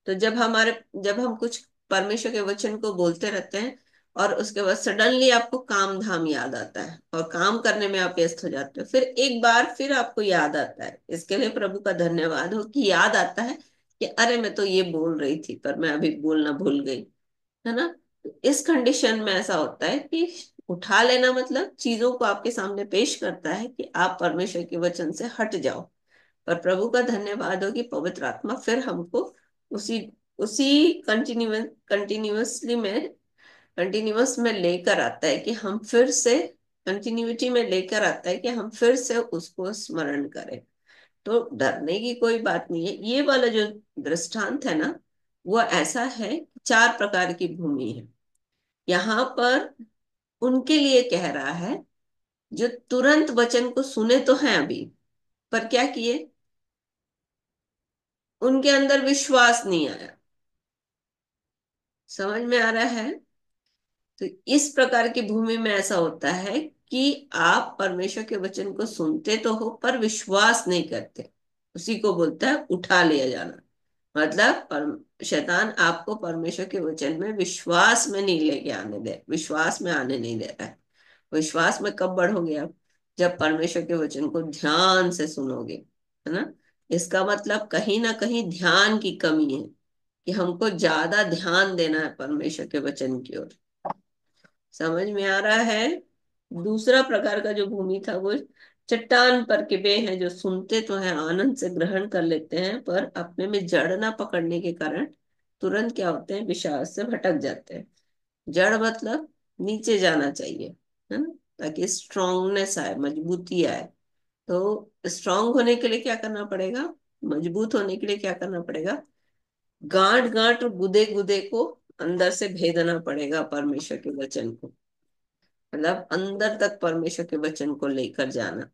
तो जब हम कुछ परमेश्वर के वचन को बोलते रहते हैं और उसके बाद सडनली आपको काम धाम याद आता है और काम करने में आप व्यस्त हो जाते हो, फिर एक बार फिर आपको याद आता है। इसके लिए प्रभु का धन्यवाद हो कि याद आता है कि अरे मैं तो ये बोल रही थी पर मैं अभी बोलना भूल गई, है ना। तो इस कंडीशन में ऐसा होता है कि उठा लेना मतलब चीजों को आपके सामने पेश करता है कि आप परमेश्वर के वचन से हट जाओ। पर प्रभु का धन्यवाद हो कि पवित्र आत्मा फिर हमको उसी उसी कंटिन्यूअस में लेकर आता है कि हम फिर से कंटिन्यूटी में लेकर आता है कि हम फिर से उसको स्मरण करें। तो डरने की कोई बात नहीं है। ये वाला जो दृष्टांत है ना, वो ऐसा है, 4 प्रकार की भूमि है यहाँ पर। उनके लिए कह रहा है जो तुरंत वचन को सुने तो हैं अभी, पर क्या किए? उनके अंदर विश्वास नहीं आया। समझ में आ रहा है? तो इस प्रकार की भूमि में ऐसा होता है कि आप परमेश्वर के वचन को सुनते तो हो पर विश्वास नहीं करते। उसी को बोलता है उठा लिया जाना। मतलब शैतान आपको परमेश्वर के वचन में विश्वास में नहीं लेके आने दे, विश्वास में आने नहीं दे रहा है। विश्वास में कब बढ़ोगे आप? जब परमेश्वर के वचन को ध्यान से सुनोगे, है ना। इसका मतलब कहीं ना कहीं ध्यान की कमी है कि हमको ज्यादा ध्यान देना है परमेश्वर के वचन की ओर। समझ में आ रहा है? दूसरा प्रकार का जो भूमि था वो चट्टान पर के वे हैं जो सुनते तो हैं, आनंद से ग्रहण कर लेते हैं, पर अपने में जड़ ना पकड़ने के कारण तुरंत क्या होते हैं, विश्वास से भटक जाते हैं। जड़ मतलब नीचे जाना चाहिए, है ना, ताकि स्ट्रांगनेस आए, मजबूती आए। तो स्ट्रांग होने के लिए क्या करना पड़ेगा? मजबूत होने के लिए क्या करना पड़ेगा? गांठ गांठ और गुदे गुदे को अंदर से भेदना पड़ेगा परमेश्वर के वचन को। मतलब अंदर तक परमेश्वर के वचन को लेकर जाना,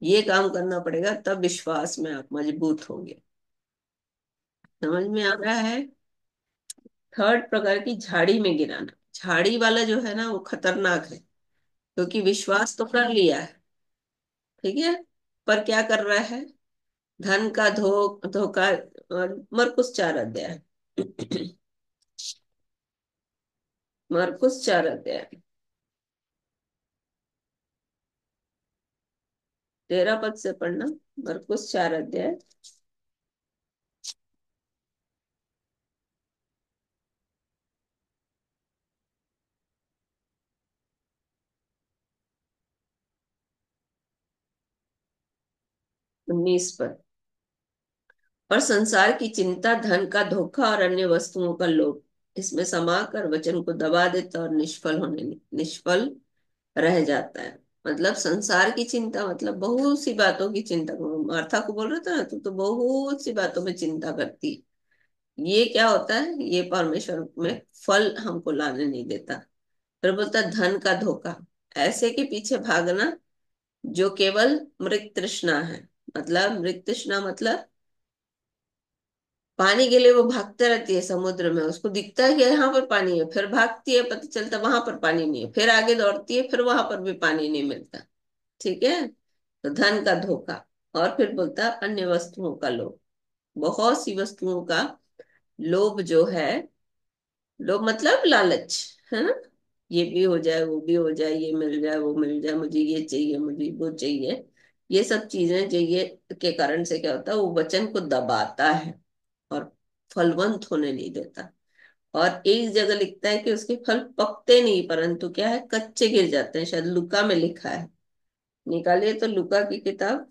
ये काम करना पड़ेगा, तब विश्वास में आप मजबूत होंगे। समझ में आ रहा है? थर्ड प्रकार की झाड़ी में गिराना। झाड़ी वाला जो है ना वो खतरनाक है, क्योंकि विश्वास तो कर लिया है, ठीक है, पर क्या कर रहा है? धन का धोखा। और मरकुस 4 अध्याय मरकुस 4 अध्याय 13 पद से पढ़ना। मरकुस 4 अध्याय। 19 पद। और संसार की चिंता, धन का धोखा और अन्य वस्तुओं का लोभ इसमें समाकर वचन को दबा देता और निष्फल रह जाता है। मतलब संसार की चिंता, मतलब बहुत सी बातों की चिंता। मार्था को बोल रहा था ना, तू तो बहुत सी बातों में चिंता करती। ये क्या होता है, ये परमेश्वर में फल हमको लाने नहीं देता। फिर बोलता है धन का धोखा, ऐसे के पीछे भागना जो केवल मृत तृष्णा है। मतलब मृत तृष्णा मतलब पानी के लिए वो भागते रहती है समुद्र में, उसको दिखता है कि यहाँ पर पानी है, फिर भागती है, पता चलता वहां पर पानी नहीं है, फिर आगे दौड़ती है, फिर वहां पर भी पानी नहीं मिलता। ठीक है, तो धन का धोखा। और फिर बोलता है अन्य वस्तुओं का लोभ, बहुत सी वस्तुओं का लोभ जो है, लोभ मतलब लालच, है ना। ये भी हो जाए, वो भी हो जाए, ये मिल जाए, वो मिल जाए, मुझे ये चाहिए, मुझे वो चाहिए। ये सब चीजें चाहिए के कारण से क्या होता है, वो वचन को दबाता है और फलवंत होने नहीं देता। और एक जगह लिखता है कि उसके फल पकते नहीं, परंतु क्या है, कच्चे गिर जाते हैं। शायद लुका में लिखा है, निकालिए तो लुका की किताब।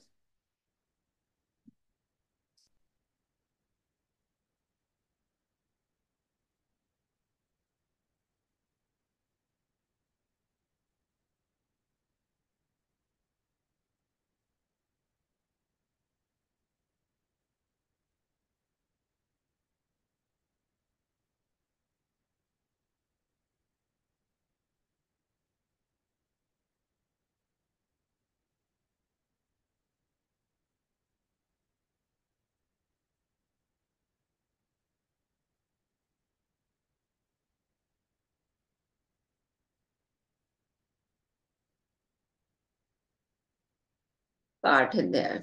पाठ अध्याय,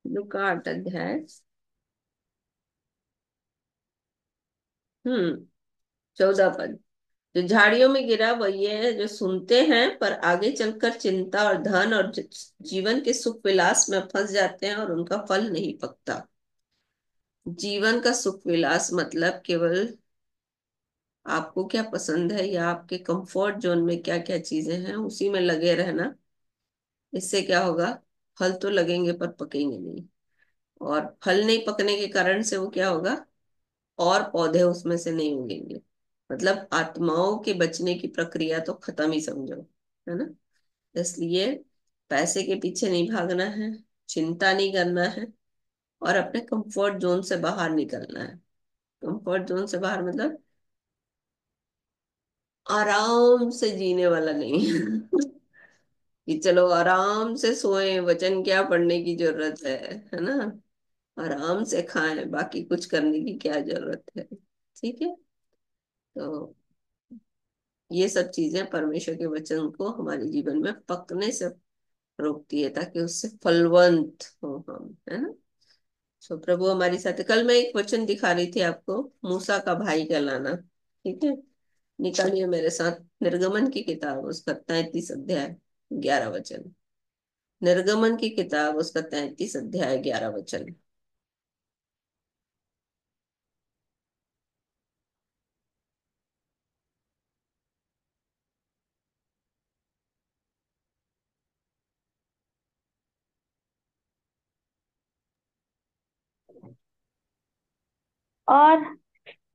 लुका 8 अध्याय। 14 पद। जो झाड़ियों में गिरा वह ये है, जो सुनते हैं पर आगे चलकर चिंता और धन और जीवन के सुख विलास में फंस जाते हैं और उनका फल नहीं पकता। जीवन का सुख विलास मतलब केवल आपको क्या पसंद है या आपके कंफर्ट जोन में क्या क्या चीजें हैं उसी में लगे रहना। इससे क्या होगा, फल तो लगेंगे पर पकेंगे नहीं। और फल नहीं पकने के कारण से वो क्या होगा, और पौधे उसमें से नहीं उगेंगे। मतलब आत्माओं के बचने की प्रक्रिया तो खत्म ही समझो, है ना। इसलिए पैसे के पीछे नहीं भागना है, चिंता नहीं करना है, और अपने कंफर्ट जोन से बाहर निकलना है। कंफर्ट जोन से बाहर मतलब आराम से जीने वाला नहीं कि चलो आराम से सोए, वचन क्या पढ़ने की जरूरत है ना। आराम से खाएं, बाकी कुछ करने की क्या जरूरत है। ठीक है, तो ये सब चीजें परमेश्वर के वचन को हमारे जीवन में पकने से रोकती है, ताकि उससे फलवंत हो हम, है ना। सो प्रभु हमारी साथ है। कल मैं एक वचन दिखा रही थी आपको, मूसा का भाई कहलाना। ठीक है, निकालिए मेरे साथ निर्गमन की किताब, उसका 33 अध्याय 11 वचन। निर्गमन की किताब, उसका 33 अध्याय 11 वचन।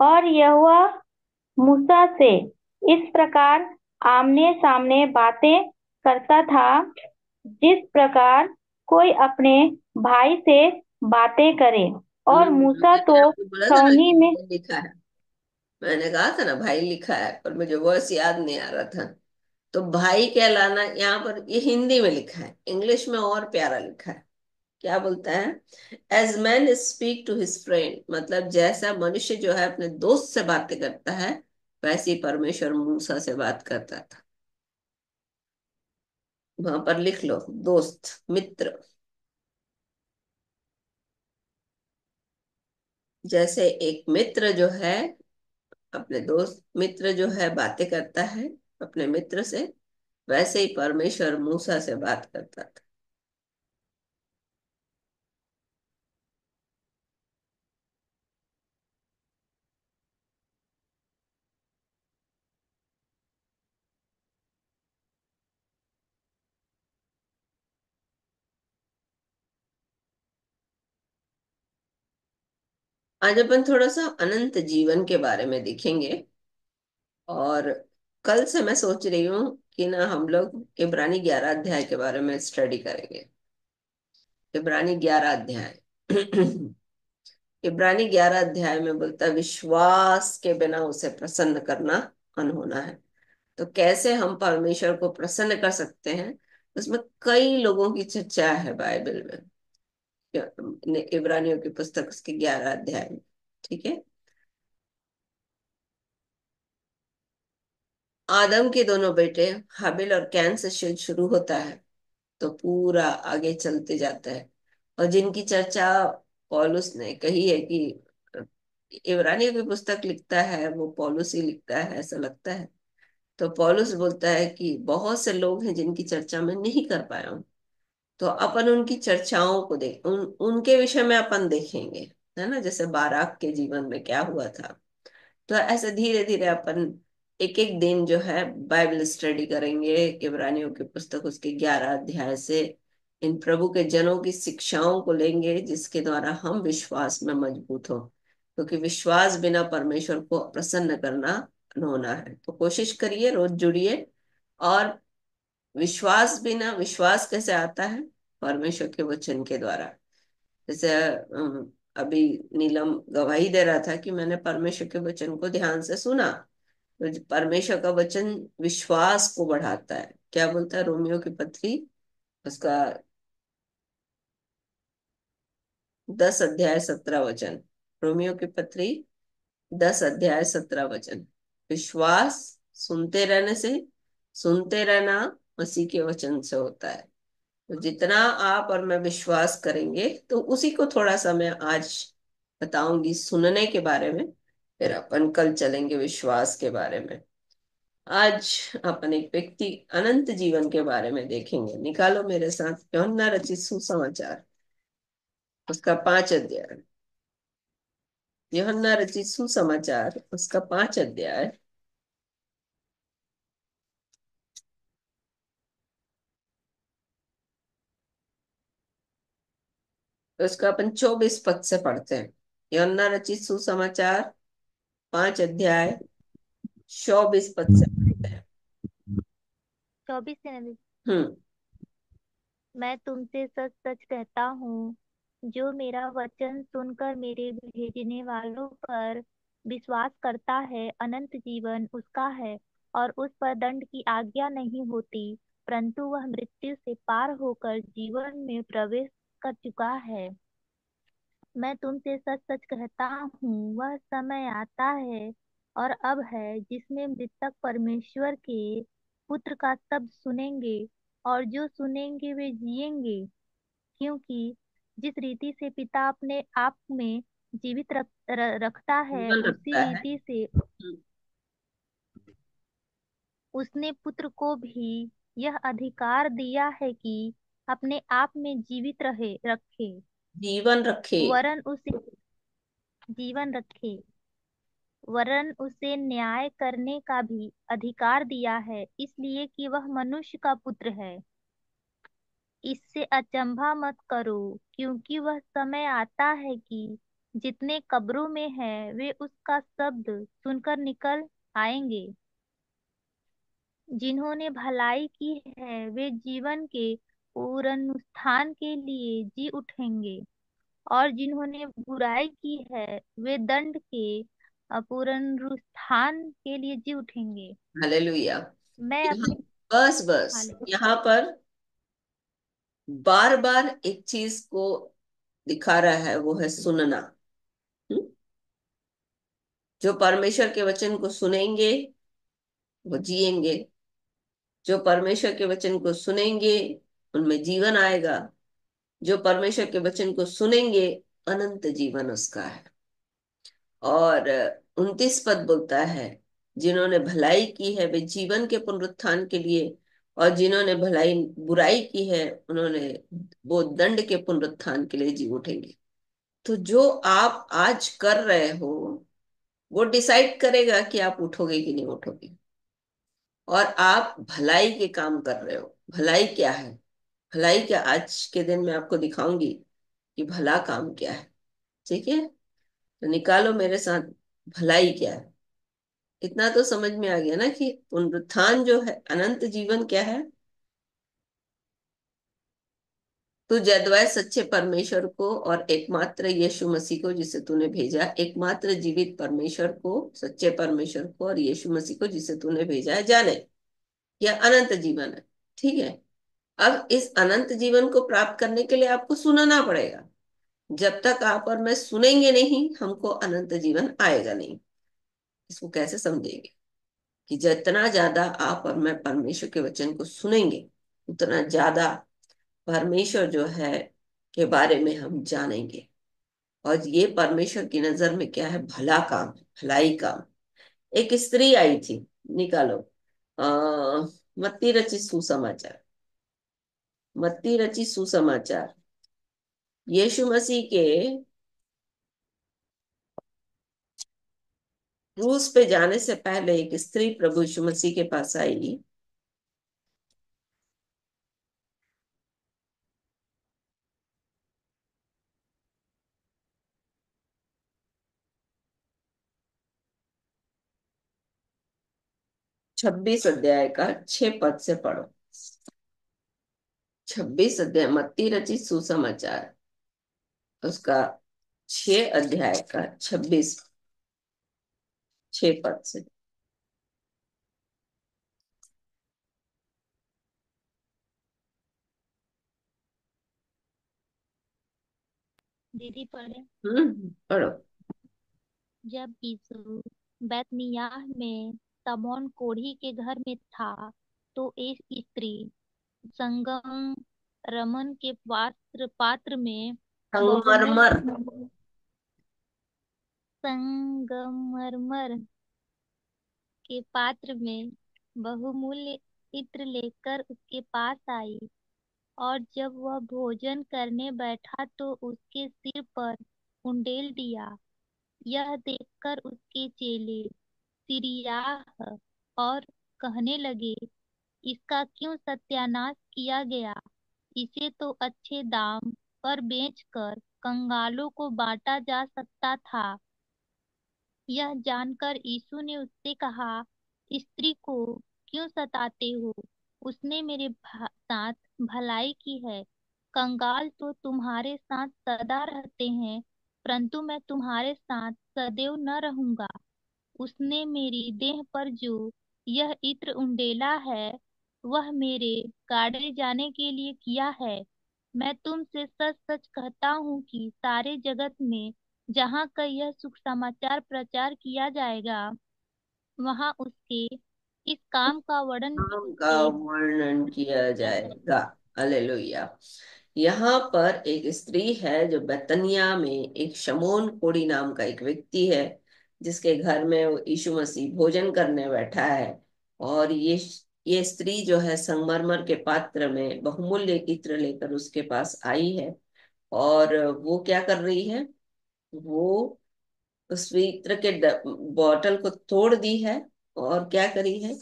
और यहोवा मूसा से इस प्रकार आमने सामने बातें करता था, जिस प्रकार कोई अपने भाई से बातें करे। और मूसा तो मैंने आपको बोला था ना छावनी कि में भाई लिखा है, मैंने कहा था ना भाई लिखा है, पर मुझे वर्स याद नहीं आ रहा था। तो भाई कहलाना यहाँ पर ये हिंदी में लिखा है, इंग्लिश में और प्यारा लिखा है। क्या बोलता है, as man speak to his friend, मतलब जैसा मनुष्य जो है अपने दोस्त से बातें करता है, वैसे ही परमेश्वर मूसा से बात करता था। वहां पर लिख लो, दोस्त मित्र। जैसे एक मित्र जो है अपने दोस्त, मित्र जो है बातें करता है अपने मित्र से, वैसे ही परमेश्वर मूसा से बात करता था। आज अपन थोड़ा सा अनंत जीवन के बारे में देखेंगे, और कल से मैं सोच रही हूँ कि ना हम लोग इब्रानी 11 अध्याय के बारे में स्टडी करेंगे। इब्रानी 11 अध्याय इब्रानी 11 अध्याय में बोलता है विश्वास के बिना उसे प्रसन्न करना अनहोना है। तो कैसे हम परमेश्वर को प्रसन्न कर सकते हैं, उसमें कई लोगों की चर्चा है बाइबल में, इब्रानियों की पुस्तक उसके 11 अध्याय में। ठीक है। आदम के दोनों बेटे हाबिल और कैन से शुरू होता है, तो पूरा आगे चलते जाता है। और जिनकी चर्चा पौलुस ने कही है कि इब्रानियों की पुस्तक लिखता है वो पौलुस ही लिखता है, ऐसा लगता है। तो पौलुस बोलता है कि बहुत से लोग हैं जिनकी चर्चा मैं नहीं कर पाया हूँ, तो अपन उनकी चर्चाओं को उनके विषय में अपन देखेंगे, है ना, जैसे बाराक के जीवन में क्या हुआ था। तो ऐसे धीरे धीरे अपन एक एक दिन जो है बाइबल स्टडी करेंगे, इब्रानियों की पुस्तक उसके 11 अध्याय से इन प्रभु के जनों की शिक्षाओं को लेंगे, जिसके द्वारा हम विश्वास में मजबूत हो, क्योंकि विश्वास बिना परमेश्वर को प्रसन्न करना होना है। तो कोशिश करिए, रोज जुड़िए। और विश्वास कैसे आता है? परमेश्वर के वचन के द्वारा। जैसे अभी नीलम गवाही दे रहा था कि मैंने परमेश्वर के वचन को ध्यान से सुना। तो परमेश्वर का वचन विश्वास को बढ़ाता है। क्या बोलता है रोमियो की पत्री उसका 10 अध्याय 17 वचन। रोमियो की पत्री 10 अध्याय 17 वचन। विश्वास सुनते रहने से, सुनते रहना मसीह के वचन से होता है। तो जितना आप और मैं विश्वास करेंगे, तो उसी को थोड़ा सा मैं आज बताऊंगी सुनने के बारे में, फिर अपन कल चलेंगे विश्वास के बारे में। आज अपन एक व्यक्ति अनंत जीवन के बारे में देखेंगे। निकालो मेरे साथ यूहन्ना रचित सुसमाचार उसका 5 अध्याय। यूहन्ना रचित सुसमाचार उसका 5 अध्याय उसका अपन 24 पद से पढ़ते हैं। यूहन्ना रचित सुसमाचार 5 अध्याय 24 पद से पढ़ते हैं। 24 से नबी। हम्म। मैं तुमसे सच सच कहता हूँ, जो मेरा वचन सुनकर मेरे भेजने वालों पर विश्वास करता है, अनंत जीवन उसका है और उस पर दंड की आज्ञा नहीं होती, परंतु वह मृत्यु से पार होकर जीवन में प्रवेश कर चुका है। मैं तुमसे सच सच कहता हूँ, वह समय आता है और अब है, जिसमें मृतक परमेश्वर के पुत्र का शब्द सुनेंगे, और जो सुनेंगे वे जिएंगे, क्योंकि जिस रीति से पिता अपने आप में जीवित रखता है, जीवन उसी रखता है। रीति से उसने पुत्र को भी यह अधिकार दिया है कि अपने आप में जीवित रखे, जीवन रखे। वरन उसे जीवन रखे, वरन उसे न्याय करने का भी अधिकार दिया है, इसलिए कि वह मनुष्य का पुत्र है। इससे अचंभा मत करो, क्योंकि वह समय आता है कि जितने कब्रों में हैं वे उसका शब्द सुनकर निकल आएंगे। जिन्होंने भलाई की है वे जीवन के पुनरुत्थान के लिए जी उठेंगे, और जिन्होंने बुराई की है वे दंड के पुनरुत्थान के लिए जी उठेंगे। हालेलुया। मैं अपने बस बस हाले यहाँ पर बार बार एक चीज को दिखा रहा है, वो है सुनना। हम्म? जो परमेश्वर के वचन को सुनेंगे वो जिएंगे। जो परमेश्वर के वचन को सुनेंगे उनमें जीवन आएगा। जो परमेश्वर के वचन को सुनेंगे अनंत जीवन उसका है। और 29 पद बोलता है जिन्होंने भलाई की है वे जीवन के पुनरुत्थान के लिए, और जिन्होंने बुराई की है उन्होंने वो दंड के पुनरुत्थान के लिए जी उठेंगे। तो जो आप आज कर रहे हो वो डिसाइड करेगा कि आप उठोगे कि नहीं उठोगे। और आप भलाई के काम कर रहे हो। भलाई क्या है? भलाई क्या, आज के दिन मैं आपको दिखाऊंगी कि भला काम क्या है। ठीक है, तो निकालो मेरे साथ भलाई क्या है। इतना तो समझ में आ गया ना कि पुनरुत्थान जो है, अनंत जीवन क्या है? तू जद्वय सच्चे परमेश्वर को और एकमात्र यीशु मसीह को जिसे तूने भेजा, एकमात्र जीवित परमेश्वर को, सच्चे परमेश्वर को और यीशु मसीह को जिसे तूने भेजा है जाने। यह अनंत जीवन है। ठीक है। अब इस अनंत जीवन को प्राप्त करने के लिए आपको सुनना पड़ेगा। जब तक आप और मैं सुनेंगे नहीं, हमको अनंत जीवन आएगा नहीं। इसको कैसे समझेंगे? कि जितना ज्यादा आप और मैं परमेश्वर के वचन को सुनेंगे, उतना ज्यादा परमेश्वर जो है के बारे में हम जानेंगे। और ये परमेश्वर की नजर में क्या है? भला काम है, भलाई काम। एक स्त्री आई थी, निकालो मत्ती रचित सुसमाचार, मत्ती रचित सुसमाचार। यीशु मसीह के क्रूस पे जाने से पहले एक स्त्री प्रभु यीशु मसीह के पास आई। छब्बीस अध्याय का 6 पद से पढ़ो। 26 अध्याय मत्ती रचित सुसमाचार, उसका 6 अध्याय का 6 पद से। दीदी पढ़े। पढ़ो। जब यीशु बैतनिय्याह में शमौन कोढ़ी के घर में था, तो एक स्त्री संगम रमन के पात्र पात्र में बहुमूल्य संगमरमर। संगमरमर के पात्र में बहुमूल्य इत्र लेकर उसके पास आई, और जब वह भोजन करने बैठा तो उसके सिर पर उंडेल दिया। यह देखकर उसके चेले सिरियाह और कहने लगे, इसका क्यों सत्यानाश किया गया? इसे तो अच्छे दाम पर बेचकर कंगालों को बांटा जा सकता था। यह जानकर यीशु ने उससे कहा, स्त्री को क्यों सताते हो? उसने मेरे साथ भलाई की है। कंगाल तो तुम्हारे साथ सदा रहते हैं, परंतु मैं तुम्हारे साथ सदैव न रहूंगा। उसने मेरी देह पर जो यह इत्र उंडेला है, वह मेरे गाड़े जाने के लिए किया है। मैं तुमसे सच सच कहता हूँ कि सारे जगत में जहाँ का यह सुख समाचार प्रचार किया जाएगा, वहाँ उसके इस काम का वर्णन भी नाम का उसके वर्णन किया जाएगा। हालेलुया। यहाँ पर एक स्त्री है जो बेतनिया में एक शमौन कोड़ी नाम का एक व्यक्ति है, जिसके घर में वो यीशु मसीह भोजन करने बैठा है। और ये स्त्री जो है संगमरमर के पात्र में बहुमूल्य इत्र लेकर उसके पास आई है। और वो क्या कर रही है? वो उस इत्र के बॉटल को तोड़ दी है और क्या करी है?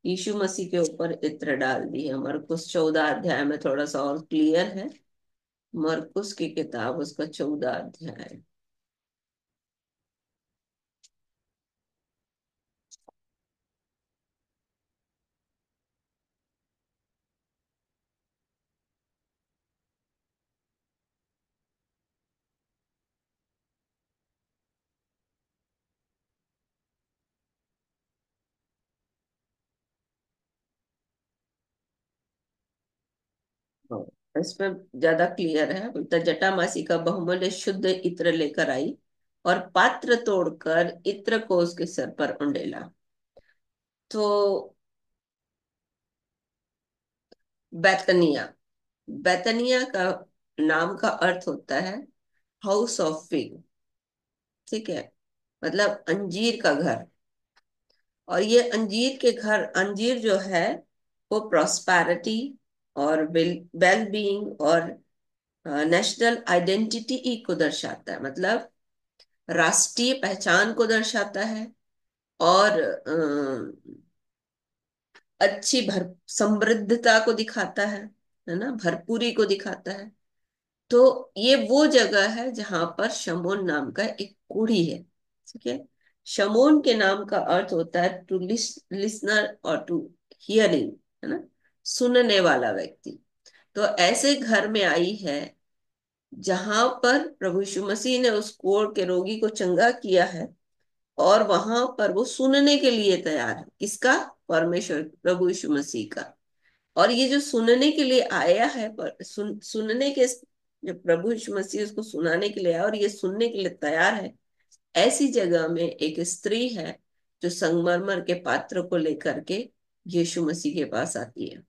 यीशु मसीह के ऊपर इत्र डाल दी है। मरकुस 14 अध्याय में थोड़ा सा और क्लियर है। मरकुस की किताब, उसका 14 अध्याय। हाँ, इसमें ज्यादा क्लियर है। बोलता, जटामासी का बहुमूल्य शुद्ध इत्र लेकर आई और पात्र तोड़कर इत्र को उसके सर पर उंडेला। तो बैतनिया, बैतनिया का नाम का अर्थ होता है हाउस ऑफ फिग। ठीक है, मतलब अंजीर का घर। और ये अंजीर के घर, अंजीर जो है वो प्रॉस्पेरिटी और वेल बीइंग और नेशनल आइडेंटिटी को दर्शाता है। मतलब राष्ट्रीय पहचान को दर्शाता है। और अच्छी भर समृद्धता को दिखाता है ना, भरपूरी को दिखाता है। तो ये वो जगह है जहां पर शमोन नाम का एक कोढ़ी है। ठीक है। शमोन के नाम का अर्थ होता है टू लिसनर और टू हियरिंग, है ना, सुनने वाला व्यक्ति। तो ऐसे घर में आई है जहां पर प्रभु यीशु मसीह ने उस कोढ़ के रोगी को चंगा किया है, और वहां पर वो सुनने के लिए तैयार है। किसका? परमेश्वर, प्रभु यीशु मसीह का। और ये जो सुनने के लिए आया है, सुनने के, जब प्रभु यीशु मसीह उसको सुनाने के लिए आया और ये सुनने के लिए तैयार है, ऐसी जगह में एक स्त्री है जो संगमरमर के पात्र को लेकर के यीशु मसीह के पास आती है।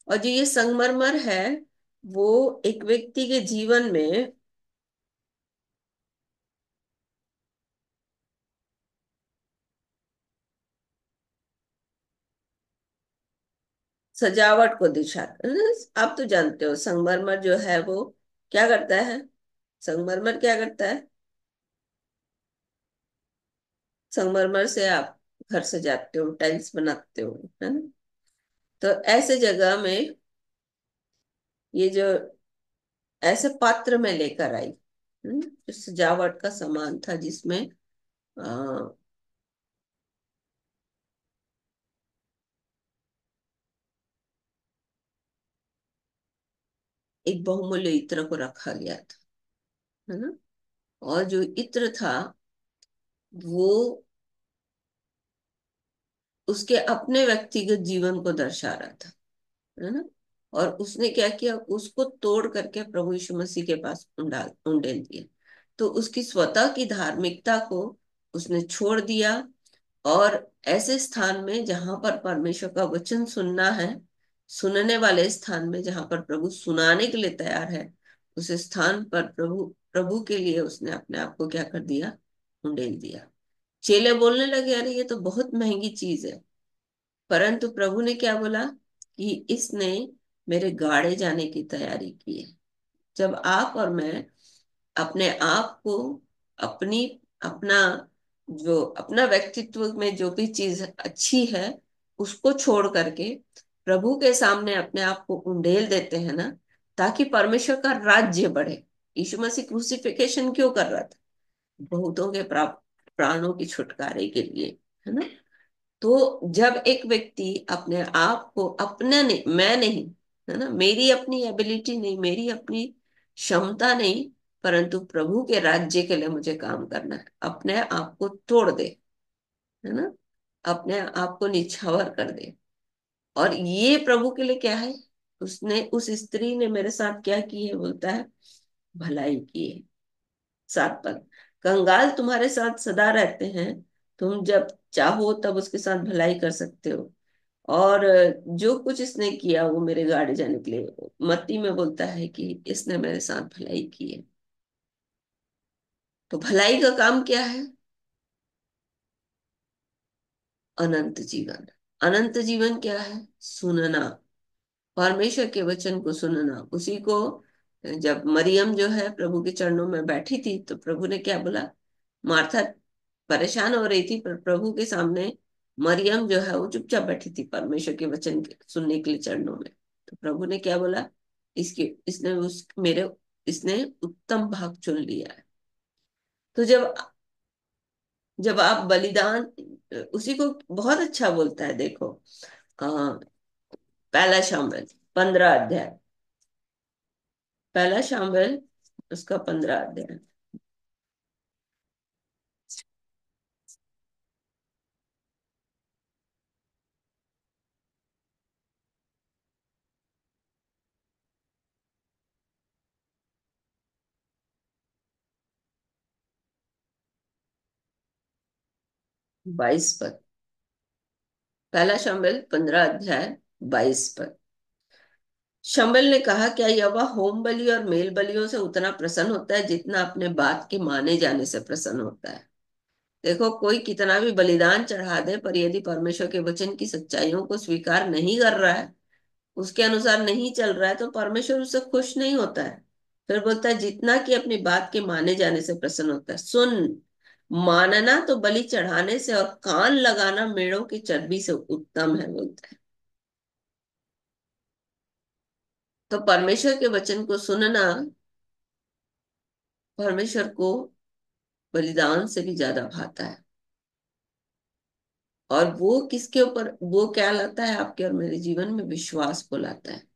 और जो ये संगमरमर है, वो एक व्यक्ति के जीवन में सजावट को दिखाता। आप तो जानते हो संगमरमर जो है वो क्या करता है? संगमरमर क्या करता है? संगमरमर से आप घर सजाते हो, टाइल्स बनाते हो, है ना। तो ऐसे जगह में ये जो ऐसे पात्र में लेकर आई, जो सजावट का सामान था, जिसमें आ, एक बहुमूल्य इत्र को रखा गया था, है ना। और जो इत्र था वो उसके अपने व्यक्तिगत जीवन को दर्शा रहा था, है ना। और उसने क्या किया? उसको तोड़ करके प्रभु यीशु मसीह के पास उंडेल दिया। तो उसकी स्वतः की धार्मिकता को उसने छोड़ दिया, और ऐसे स्थान में जहां पर परमेश्वर का वचन सुनना है, सुनने वाले स्थान में जहां पर प्रभु सुनाने के लिए तैयार है, उस स्थान पर प्रभु प्रभु के लिए उसने अपने आप को क्या कर दिया? उंडेल दिया। चेले बोलने लगे, अरे ये तो बहुत महंगी चीज है। परंतु प्रभु ने क्या बोला? कि इसने मेरे गाड़े जाने की तैयारी की है। जब आप और मैं अपने आप को, अपनी अपना जो अपना व्यक्तित्व में जो भी चीज अच्छी है उसको छोड़ करके प्रभु के सामने अपने आप को उंडेल देते हैं ना, ताकि परमेश्वर का राज्य बढ़े। यीशु मसीह क्रूसिफिकेशन क्यों कर रहा था? बहुतों के प्राणों की छुटकारे के लिए, है ना। तो जब एक व्यक्ति अपने आप को, अपने नहीं, मैं नहीं, है ना, मेरी अपनी एबिलिटी नहीं, मेरी अपनी क्षमता नहीं, परंतु प्रभु के राज्य के लिए मुझे काम करना है, अपने आप को तोड़ दे, है ना, अपने आप को निछावर कर दे। और ये प्रभु के लिए क्या है? उसने, उस स्त्री ने मेरे साथ क्या की है? बोलता है भलाई की है। 7 पद, कंगाल तुम्हारे साथ सदा रहते हैं, तुम जब चाहो तब उसके साथ भलाई कर सकते हो। और जो कुछ इसने किया वो मेरे गाड़े जाने के लिए। मत्ती में बोलता है कि इसने मेरे साथ भलाई की है। तो भलाई का काम क्या है? अनंत जीवन। अनंत जीवन क्या है? सुनना, परमेश्वर के वचन को सुनना। उसी को जब मरियम जो है प्रभु के चरणों में बैठी थी, तो प्रभु ने क्या बोला? मार्था परेशान हो रही थी, पर प्रभु के सामने मरियम जो है वो चुपचाप बैठी थी परमेश्वर के वचन सुनने के लिए चरणों में। तो प्रभु ने क्या बोला? इसके इसने उस मेरे इसने उत्तम भाग चुन लिया है। तो जब जब आप बलिदान, उसी को बहुत अच्छा बोलता है, देखो, पहला शामिल 15 अध्याय, पहला शामिल उसका 15 अध्याय। 22 पद, पहला शामिल 15 अध्याय 22 पद। शम्बल ने कहा, क्या यहोवा होम बलि और मेल बलियों से उतना प्रसन्न होता है जितना अपने बात के माने जाने से प्रसन्न होता है? देखो, कोई कितना भी बलिदान चढ़ा दे, पर यदि परमेश्वर के वचन की सच्चाइयों को स्वीकार नहीं कर रहा है, उसके अनुसार नहीं चल रहा है, तो परमेश्वर उससे खुश नहीं होता है। फिर बोलता है जितना कि अपनी बात के माने जाने से प्रसन्न होता है। सुन, मानना तो बलि चढ़ाने से और कान लगाना मेढ़ों की चर्बी से उत्तम है, बोलता है। तो परमेश्वर के वचन को सुनना परमेश्वर को बलिदान से भी ज्यादा भाता है। और वो किसके ऊपर, वो क्या लाता है आपके और मेरे जीवन में? विश्वास को लाता है।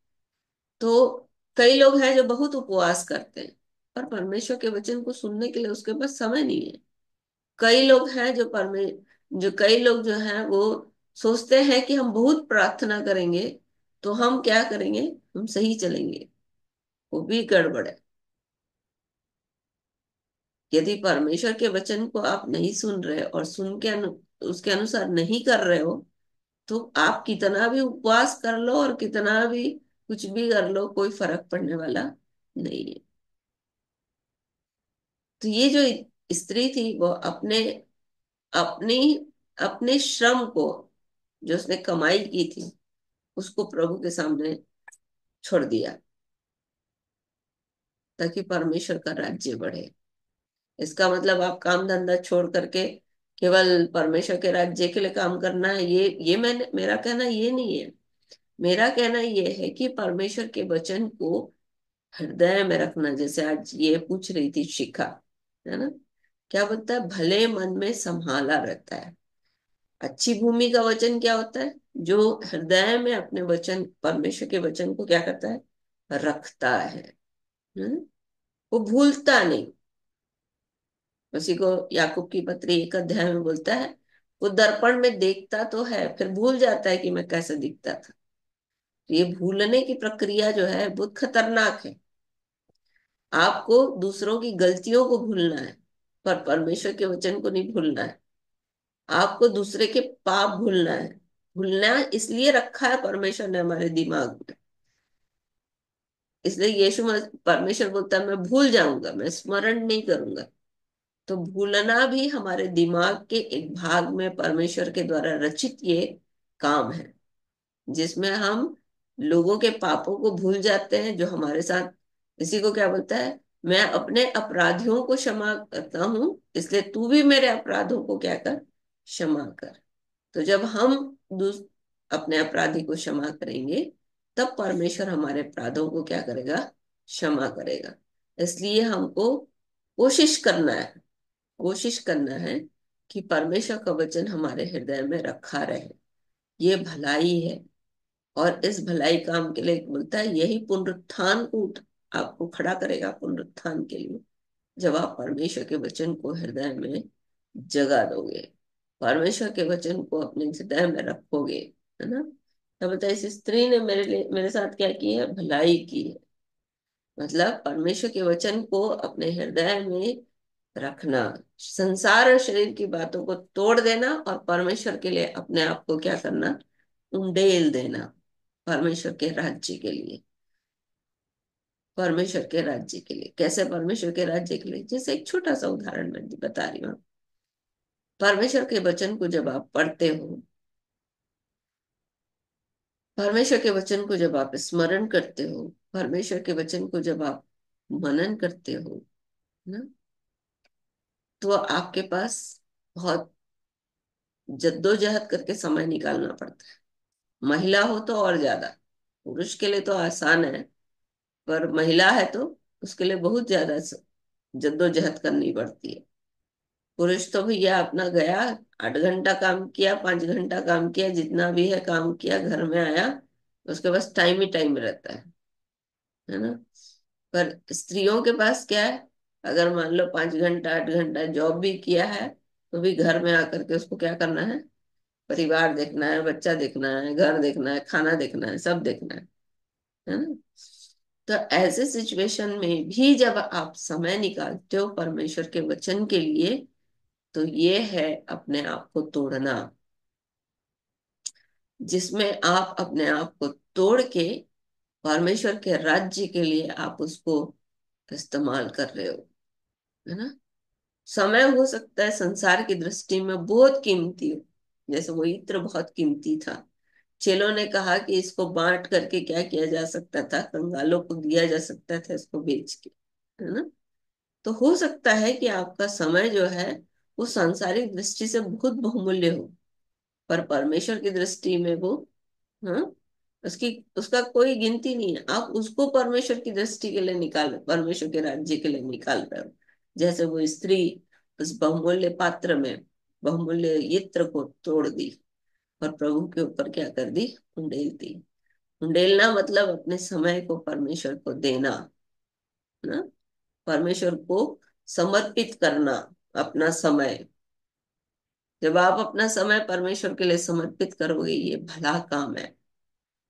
तो कई लोग हैं जो बहुत उपवास करते हैं, पर परमेश्वर के वचन को सुनने के लिए उसके पास समय नहीं है। कई लोग हैं जो कई लोग जो हैं वो सोचते हैं कि हम बहुत प्रार्थना करेंगे तो हम क्या करेंगे, हम सही चलेंगे। वो भी गड़बड़ है। यदि परमेश्वर के वचन को आप नहीं सुन रहे और उसके अनुसार नहीं कर रहे हो, तो आप कितना भी उपवास कर लो और कितना भी कुछ भी कर लो, कोई फर्क पड़ने वाला नहीं है। तो ये जो स्त्री थी वो अपनी अपने श्रम को, जो उसने कमाई की थी, उसको प्रभु के सामने छोड़ दिया ताकि परमेश्वर का राज्य बढ़े। इसका मतलब आप काम धंधा छोड़ करके केवल परमेश्वर के राज्य के लिए काम करना है, ये मेरा कहना ये नहीं है। मेरा कहना ये है कि परमेश्वर के वचन को हृदय में रखना, जैसे आज ये पूछ रही थी शिखा, है ना, क्या बोलता है? भले मन में संभाला रहता है। अच्छी भूमि का वचन क्या होता है? जो हृदय में अपने वचन, परमेश्वर के वचन को क्या करता है? रखता है। हम्म? वो भूलता नहीं। उसी को याकूब की पत्री 1 अध्याय में बोलता है, वो दर्पण में देखता तो है, फिर भूल जाता है कि मैं कैसे दिखता था। तो ये भूलने की प्रक्रिया जो है बहुत खतरनाक है। आपको दूसरों की गलतियों को भूलना है, पर परमेश्वर के वचन को नहीं भूलना है। आपको दूसरे के पाप भूलना है। भूलना इसलिए रखा है परमेश्वर ने हमारे दिमाग में। इसलिए परमेश्वर बोलता है मैं भूल जाऊंगा, मैं स्मरण नहीं करूंगा। तो भूलना भी हमारे दिमाग के एक भाग में परमेश्वर के द्वारा रचित ये काम है, जिसमें हम लोगों के पापों को भूल जाते हैं जो हमारे साथ। इसी को क्या बोलता है? मैं अपने अपराधियों को क्षमा करता हूं, इसलिए तू भी मेरे अपराधों को क्या कर, क्षमा कर। तो जब हम अपने अपराधी को क्षमा करेंगे, तब परमेश्वर हमारे अपराधों को क्या करेगा, क्षमा करेगा। इसलिए हमको कोशिश करना है, कोशिश करना है कि परमेश्वर का वचन हमारे हृदय में रखा रहे। ये भलाई है। और इस भलाई काम के लिए बोलता है, यही पुनरुत्थान को आपको खड़ा करेगा पुनरुत्थान के लिए, जब आप परमेश्वर के वचन को हृदय में जगा दोगे, परमेश्वर के वचन को अपने हृदय में रखोगे, है ना। तो बता, इस स्त्री ने मेरे साथ क्या की है? भलाई की है। मतलब परमेश्वर के वचन को अपने हृदय में रखना, संसार और शरीर की बातों को तोड़ देना और परमेश्वर के लिए अपने आप को क्या करना, उंडेल देना, परमेश्वर के राज्य के लिए। परमेश्वर के राज्य के लिए कैसे? परमेश्वर के राज्य के लिए जैसे एक छोटा सा उदाहरण मैं बता रही हूँ। परमेश्वर के वचन को जब आप पढ़ते हो, परमेश्वर के वचन को जब आप स्मरण करते हो, परमेश्वर के वचन को जब आप मनन करते हो ना, तो आपके पास बहुत जद्दोजहद करके समय निकालना पड़ता है। महिला हो तो और ज्यादा, पुरुष के लिए तो आसान है, पर महिला है तो उसके लिए बहुत ज्यादा जद्दोजहद करनी पड़ती है। पुरुष तो भैया अपना गया, 8 घंटा काम किया, 5 घंटा काम किया, जितना भी है काम किया, घर में आया, उसके पास टाइम ही टाइम रहता है ना। पर स्त्रियों के पास क्या है? अगर मान लो 5 घंटा 8 घंटा जॉब भी किया है, तो भी घर में आकर के उसको क्या करना है? परिवार देखना है, बच्चा देखना है, घर देखना है, खाना देखना है, सब देखना है ना। तो ऐसे सिचुएशन में भी जब आप समय निकालते हो परमेश्वर के वचन के लिए, तो ये है अपने आप को तोड़ना, जिसमें आप अपने आप को तोड़ के परमेश्वर के राज्य के लिए आप उसको इस्तेमाल कर रहे हो, है ना। समय हो सकता है संसार की दृष्टि में बहुत कीमती हो, जैसे वो इत्र बहुत कीमती था। चेलों ने कहा कि इसको बांट करके क्या किया जा सकता था, कंगालों को दिया जा सकता था इसको बेच के, है ना। तो हो सकता है कि आपका समय जो है वो सांसारिक दृष्टि से बहुत बहुमूल्य हो, पर परमेश्वर की दृष्टि में वो, हाँ, उसकी उसका कोई गिनती नहीं है। आप उसको परमेश्वर की दृष्टि के लिए निकाल, परमेश्वर के राज्य के लिए निकाल रहे हो। जैसे वो स्त्री उस बहुमूल्य पात्र में बहुमूल्य इत्र को तोड़ दी और प्रभु के ऊपर क्या कर दी, उंडेल दी। उंडेलना मतलब अपने समय को परमेश्वर को देना, ना, परमेश्वर को समर्पित करना अपना समय। जब आप अपना समय परमेश्वर के लिए समर्पित करोगे, ये भला काम है।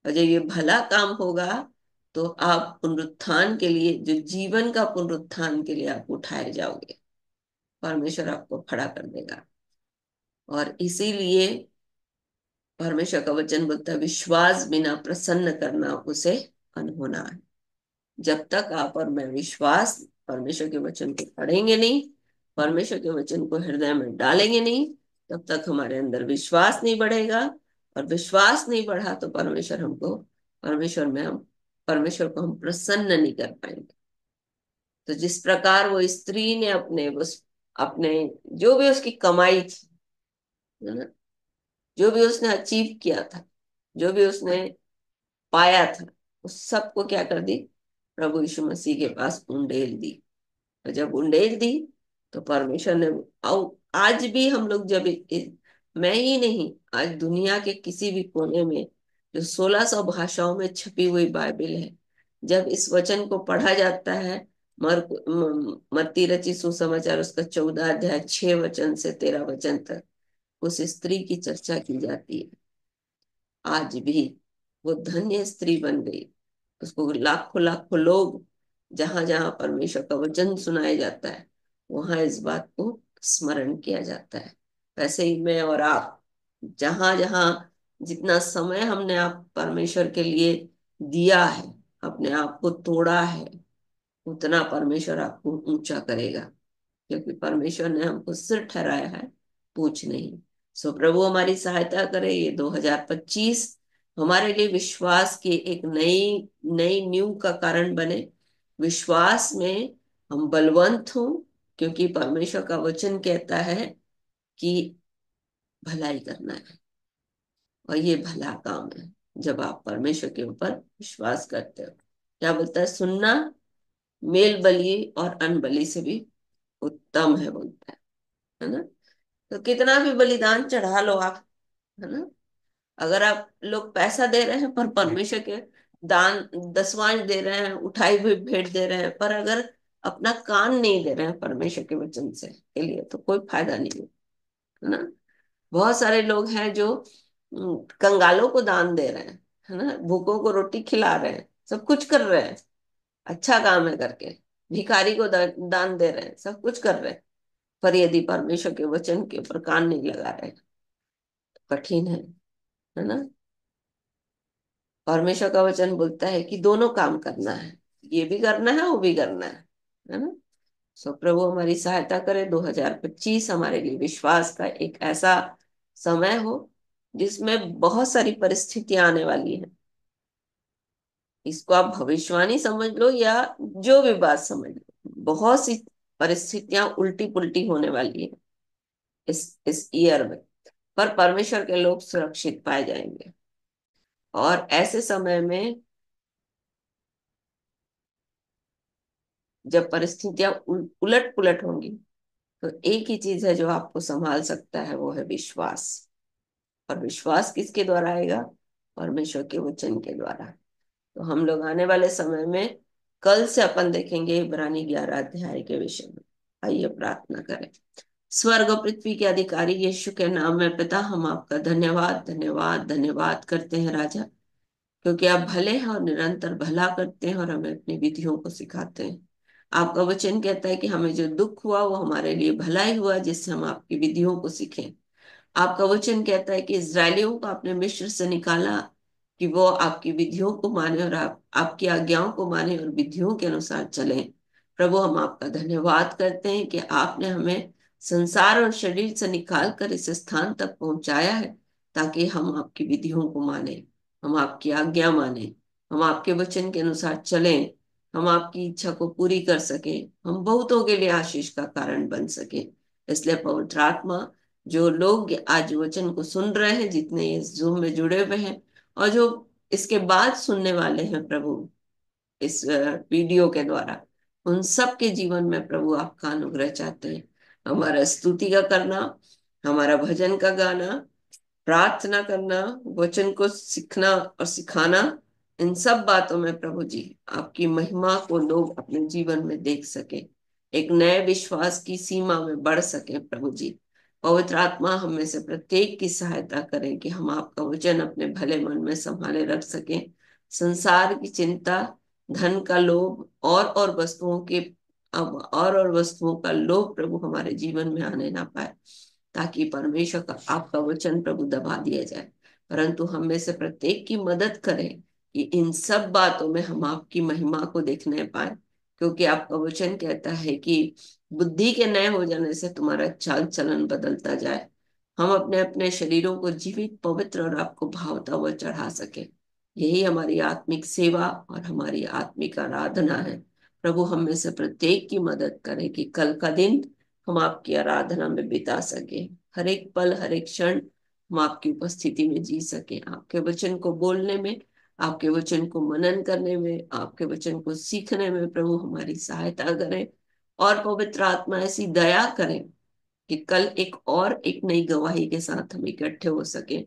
और जब ये भला काम होगा तो आप पुनरुत्थान के लिए, जो जीवन का पुनरुत्थान के लिए आप उठाए जाओगे, परमेश्वर आपको खड़ा कर देगा। और इसीलिए परमेश्वर का वचन बोलता है, विश्वास बिना प्रसन्न करना उसे अनहोना है। जब तक आप और मैं विश्वास परमेश्वर के वचन को पढ़ेंगे नहीं, परमेश्वर के वचन को हृदय में डालेंगे नहीं, तब तक हमारे अंदर विश्वास नहीं बढ़ेगा। और विश्वास नहीं बढ़ा तो परमेश्वर को हम प्रसन्न नहीं कर पाएंगे। तो जिस प्रकार वो स्त्री ने अपने जो भी उसकी कमाई थी, है ना, जो भी उसने अचीव किया था, जो भी उसने पाया था, उस सबको क्या कर दी, प्रभु यीशु मसीह के पास उंडेल दी। और जब उंडेल दी तो परमेश्वर ने, आज भी हम लोग जब मैं ही नहीं, आज दुनिया के किसी भी कोने में जो 1600 भाषाओं में छपी हुई बाइबल है, जब इस वचन को पढ़ा जाता है, मत्ती रची सुसमाचार उसका 14 अध्याय 6 वचन से 13 वचन तक उस स्त्री की चर्चा की जाती है। आज भी वो धन्य स्त्री बन गई। उसको लाखों लाखों लोग, जहां जहां परमेश्वर का वचन सुनाया जाता है, वहां इस बात को स्मरण किया जाता है। वैसे ही मैं और आप, जहां जहां जितना समय हमने आप परमेश्वर के लिए दिया है, अपने आप को तोड़ा है, उतना परमेश्वर आपको ऊंचा करेगा, क्योंकि परमेश्वर ने हमको सिर ठहराया है, पूछ नहीं। सो प्रभु हमारी सहायता करे, ये 2025 हमारे लिए विश्वास की एक नई नई नींव का कारण बने। विश्वास में हम बलवंत हों, क्योंकि परमेश्वर का वचन कहता है कि भलाई करना है, और ये भला काम है जब आप परमेश्वर के ऊपर विश्वास करते हो। क्या बोलता है, सुनना मेल बलि और अन्न बलि से भी उत्तम है, बोलता है ना। तो कितना भी बलिदान चढ़ा लो आप, है ना, अगर आप लोग पैसा दे रहे हैं पर परमेश्वर के दान दसवांश दे रहे हैं, उठाई हुई भेंट दे रहे हैं, पर अगर अपना कान नहीं दे रहे हैं परमेश्वर के वचन से के लिए, तो कोई फायदा नहीं है ना। बहुत सारे लोग हैं जो कंगालों को दान दे रहे हैं, है ना, भूखों को रोटी खिला रहे हैं, सब कुछ कर रहे हैं, अच्छा काम है करके, भिखारी को दान दे रहे हैं, सब कुछ कर रहे हैं, पर यदि परमेश्वर के वचन के ऊपर कान नहीं लगा रहे तो कठिन है ना। परमेश्वर का वचन बोलता है कि दोनों काम करना है, ये भी करना है, वो भी करना है ना। सो प्रभु हमारी सहायता करे, 2025 हमारे लिए विश्वास का एक ऐसा समय हो जिसमें बहुत सारी परिस्थितियां आने वाली हैं। इसको आप भविष्यवाणी समझ लो या जो भी बात समझ लो, बहुत सी परिस्थितियां उल्टी पुल्टी होने वाली है इस ईयर में, पर परमेश्वर के लोग सुरक्षित पाए जाएंगे। और ऐसे समय में जब परिस्थितियां उलट पुलट होंगी, तो एक ही चीज है जो आपको संभाल सकता है, वो है विश्वास। और विश्वास किसके द्वारा आएगा, परमेश्वर के वचन के द्वारा। तो हम लोग आने वाले समय में कल से अपन देखेंगे इब्रानी 11 अध्याय के विषय में। आइए प्रार्थना करें। स्वर्ग और पृथ्वी के अधिकारी यीशु के नाम में पिता, हम आपका धन्यवाद धन्यवाद धन्यवाद करते हैं राजा, क्योंकि आप भले हैं और निरंतर भला करते हैं और हमें अपनी विधियों को सिखाते हैं। आपका वचन कहता है कि हमें जो दुख हुआ वो हमारे लिए भलाई हुआ, जिससे हम आपकी विधियों को सीखें। आपका वचन कहता है कि इस्राएलियों को आपने मिस्र से निकाला कि वो आपकी विधियों को माने और आपकी आज्ञाओं को माने और विधियों के अनुसार चले। प्रभु हम आपका धन्यवाद करते हैं कि आपने हमें संसार और शरीर से निकाल कर इस स्थान तक पहुंचाया है, ताकि हम आपकी विधियों को माने, हम आपकी आज्ञा माने, हम आपके वचन के अनुसार चलें, हम आपकी इच्छा को पूरी कर सके, हम बहुतों के लिए आशीष का कारण बन सके। इसलिए पवित्र आत्मा, जो लोग आज वचन को सुन रहे हैं, जितने इस जूम में जुड़े हुए हैं और जो इसके बाद सुनने वाले हैं प्रभु इस वीडियो के द्वारा, उन सब के जीवन में प्रभु आपका अनुग्रह चाहते हैं। हमारा स्तुति का करना, हमारा भजन का गाना, प्रार्थना करना, वचन को सीखना और सिखाना, इन सब बातों में प्रभु जी आपकी महिमा को लोग अपने जीवन में देख सके, एक नए विश्वास की सीमा में बढ़ सके। प्रभु जी पवित्र आत्मा हम में से प्रत्येक की सहायता करें कि हम आपका वचन अपने भले मन में संभाले रख सकें। संसार की चिंता, धन का लोभ और वस्तुओं के अब और वस्तुओं का लोभ प्रभु हमारे जीवन में आने ना पाए, ताकि परमेश्वर का आपका वचन प्रभु दबा दिया जाए। परंतु हम में से प्रत्येक की मदद करें कि इन सब बातों में हम आपकी महिमा को देखने पाए, क्योंकि आपका वचन कहता है कि बुद्धि के नए हो जाने से तुम्हारा चाल चलन बदलता जाए, हम अपने अपने शरीरों को जीवित, पवित्र और आपको भावता हुआ चढ़ा सके। यही हमारी आत्मिक सेवा और हमारी आत्मिक आराधना है। प्रभु हम में से प्रत्येक की मदद करें कि कल का दिन हम आपकी आराधना में बिता सके, हर एक पल हर एक क्षण हम आपकी उपस्थिति में जी सके, आपके वचन को बोलने में, आपके वचन को मनन करने में, आपके वचन को सीखने में प्रभु हमारी सहायता करें। और पवित्र आत्मा ऐसी दया करें कि कल एक नई गवाही के साथ हम इकट्ठे हो सके।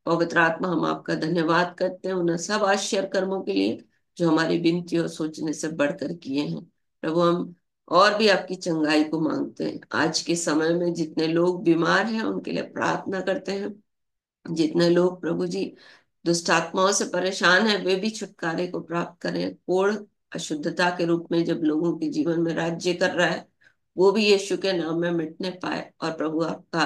पवित्र आत्मा हम आपका धन्यवाद करते हैं उन सब आश्चर्य कर्मों के लिए जो हमारी विनती और सोचने से बढ़कर किए हैं। प्रभु हम और भी आपकी चंगाई को मांगते हैं। आज के समय में जितने लोग बीमार हैं उनके लिए प्रार्थना करते हैं, जितने लोग प्रभु जी दुष्ट आत्माओं से परेशान है वे भी छुटकारे को प्राप्त करें। कोढ़ अशुद्धता के रूप में जब लोगों के जीवन में राज्य कर रहा है वो भी यीशु के नाम में मिटने पाए, और प्रभु आपका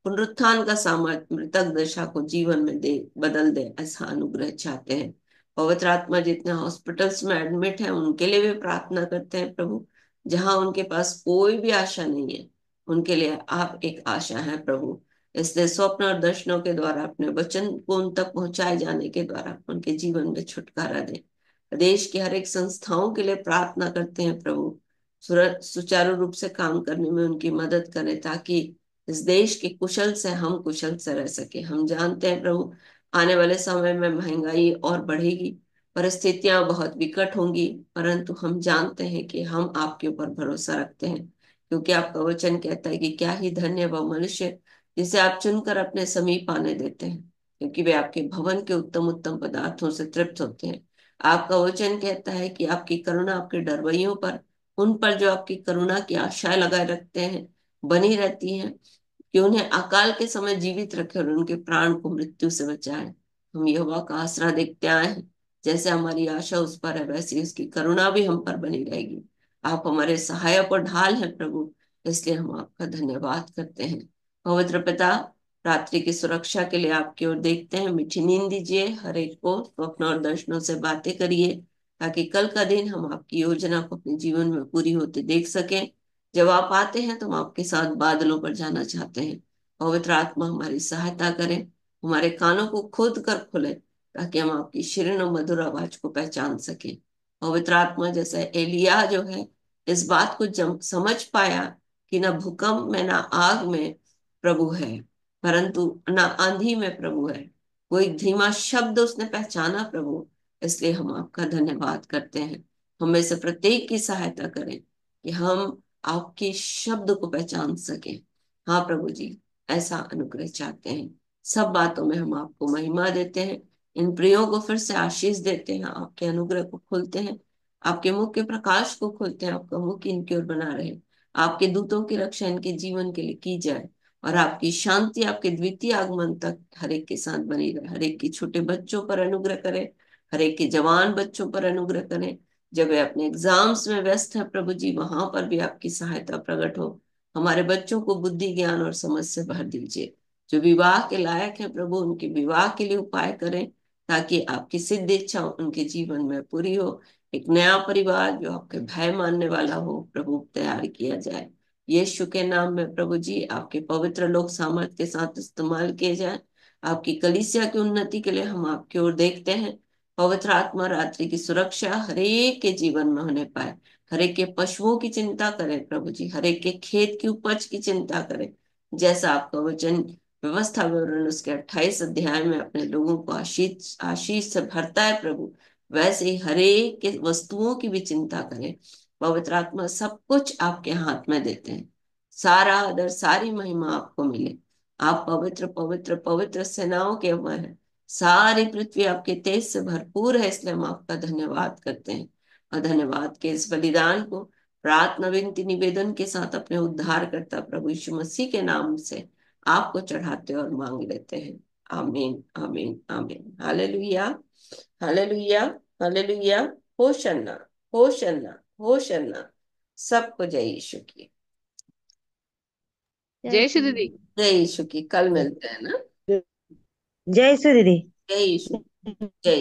पुनरुत्थान का सामर्थ्य मृतक दशा को जीवन में दे, बदल दे, ऐसा अनुग्रह चाहते हैं। पवित्र आत्मा जितने हॉस्पिटल्स में एडमिट है उनके लिए भी प्रार्थना करते हैं प्रभु, जहां उनके पास कोई भी आशा नहीं है उनके लिए आप एक आशा है प्रभु। इसलिए स्वप्न और दर्शनों के द्वारा अपने वचन को उन तक पहुंचाए जाने के द्वारा उनके जीवन में छुटकारा दे। देश की हर एक संस्थाओं के लिए प्रार्थना करते हैं प्रभु, सुचारू रूप से काम करने में उनकी मदद करें, ताकि इस देश के कुशल से हम कुशल से रह सके। हम जानते हैं प्रभु आने वाले समय में महंगाई और बढ़ेगी, परिस्थितियां बहुत विकट होंगी, परंतु हम जानते हैं कि हम आपके ऊपर भरोसा रखते हैं, क्योंकि आपका वचन कहता है कि क्या ही धन्य वह मनुष्य जिसे आप चुनकर अपने समीप आने देते हैं, क्योंकि वे आपके भवन के उत्तम उत्तम पदार्थों से तृप्त होते हैं। आपका वचन कहता है कि आपकी करुणा आपके डरवैयों पर, उन पर जो आपकी करुणा की आशाएं लगाए रखते हैं, बनी रहती हैं, कि उन्हें अकाल के समय जीवित रखे और उनके प्राण को मृत्यु से बचाए। हम यहोवा का आसरा देखते आए हैं, जैसे हमारी आशा उस पर है वैसी उसकी करुणा भी हम पर बनी रहेगी। आप हमारे सहायक और ढाल हैं प्रभु, इसलिए हम आपका धन्यवाद करते हैं। पवित्र पिता, रात्रि की सुरक्षा के लिए आपकी ओर देखते हैं, मीठी नींद दीजिए, हर एक को स्वप्न और दर्शनों से बातें करिए, ताकि कल का दिन हम आपकी योजना को अपने जीवन में पूरी होते देख सकें। जब आप आते हैं तो हम आपके साथ बादलों पर जाना चाहते हैं। पवित्र आत्मा हमारी सहायता करें, हमारे कानों को खोद कर खोले, ताकि हम आपकी शीर्ण और मधुर आवाज को पहचान सकें। पवित्र आत्मा जैसा एलिया जो है इस बात को समझ पाया कि ना भूकंप में ना आग में प्रभु है, परंतु ना आंधी में प्रभु है, वो एक धीमा शब्द उसने पहचाना प्रभु। इसलिए हम आपका धन्यवाद करते हैं। हमें से प्रत्येक की सहायता करें कि हम आपके शब्द को पहचान सके। हाँ प्रभु जी, ऐसा अनुग्रह चाहते हैं। सब बातों में हम आपको महिमा देते हैं, इन प्रियों को फिर से आशीष देते हैं, आपके अनुग्रह को खोलते हैं, आपके मुख के प्रकाश को खोलते हैं, आपका मुख इनकी ओर बना रहे, आपके दूतों की रक्षा इनके जीवन के लिए की जाए, और आपकी शांति आपके द्वितीय आगमन तक हर एक के साथ बनी रहे। हर एक की छोटे बच्चों पर अनुग्रह करें, हर एक के जवान बच्चों पर अनुग्रह करें, जब वे अपने एग्जाम्स में व्यस्त है प्रभु जी वहां पर भी आपकी सहायता प्रकट हो। हमारे बच्चों को बुद्धि ज्ञान और समझ से भर दीजिए। जो विवाह के लायक है प्रभु उनके विवाह के लिए उपाय करें, ताकि आपकी सिद्ध इच्छा उनके जीवन में पूरी हो। एक नया परिवार जो आपके भय मानने वाला हो प्रभु तैयार किया जाए। यीशु के नाम में प्रभु जी आपके पवित्र लोग सामर्थ के साथ इस्तेमाल किए जाए। आपकी कलीसिया की उन्नति के लिए हम आपकी ओर देखते हैं। पवित्र आत्मा रात्रि की सुरक्षा हरेक के जीवन में होने पाए। हरेक के पशुओं की चिंता करें प्रभु जी, हरेक के खेत की उपज की चिंता करें, जैसा आपका वचन व्यवस्था विवरण उसके 28 अध्याय में अपने लोगों को आशीष आशीष से भरता है प्रभु, वैसे ही हरेक के वस्तुओं की भी चिंता करें। पवित्र आत्मा सब कुछ आपके हाथ में देते हैं। सारा आदर सारी महिमा आपको मिले। आप पवित्र पवित्र पवित्र सेनाओं के अमर हैं। सारी पृथ्वी आपके तेज से भरपूर है, इसलिए हम आपका धन्यवाद करते हैं। और धन्यवाद के इस बलिदान को प्रार्थना विनती निवेदन के साथ अपने उद्धारकर्ता प्रभु यीशु मसीह के नाम से आपको चढ़ाते और मांग लेते हैं। Amen amen amen. Hallelujah hallelujah hallelujah. Hosanna hosanna hosanna. सबको जय यीशु की। जय श्री दीदी। जय यीशु की। कल मिलते हैं ना। जय श्री दीदी। जय यीशु। जय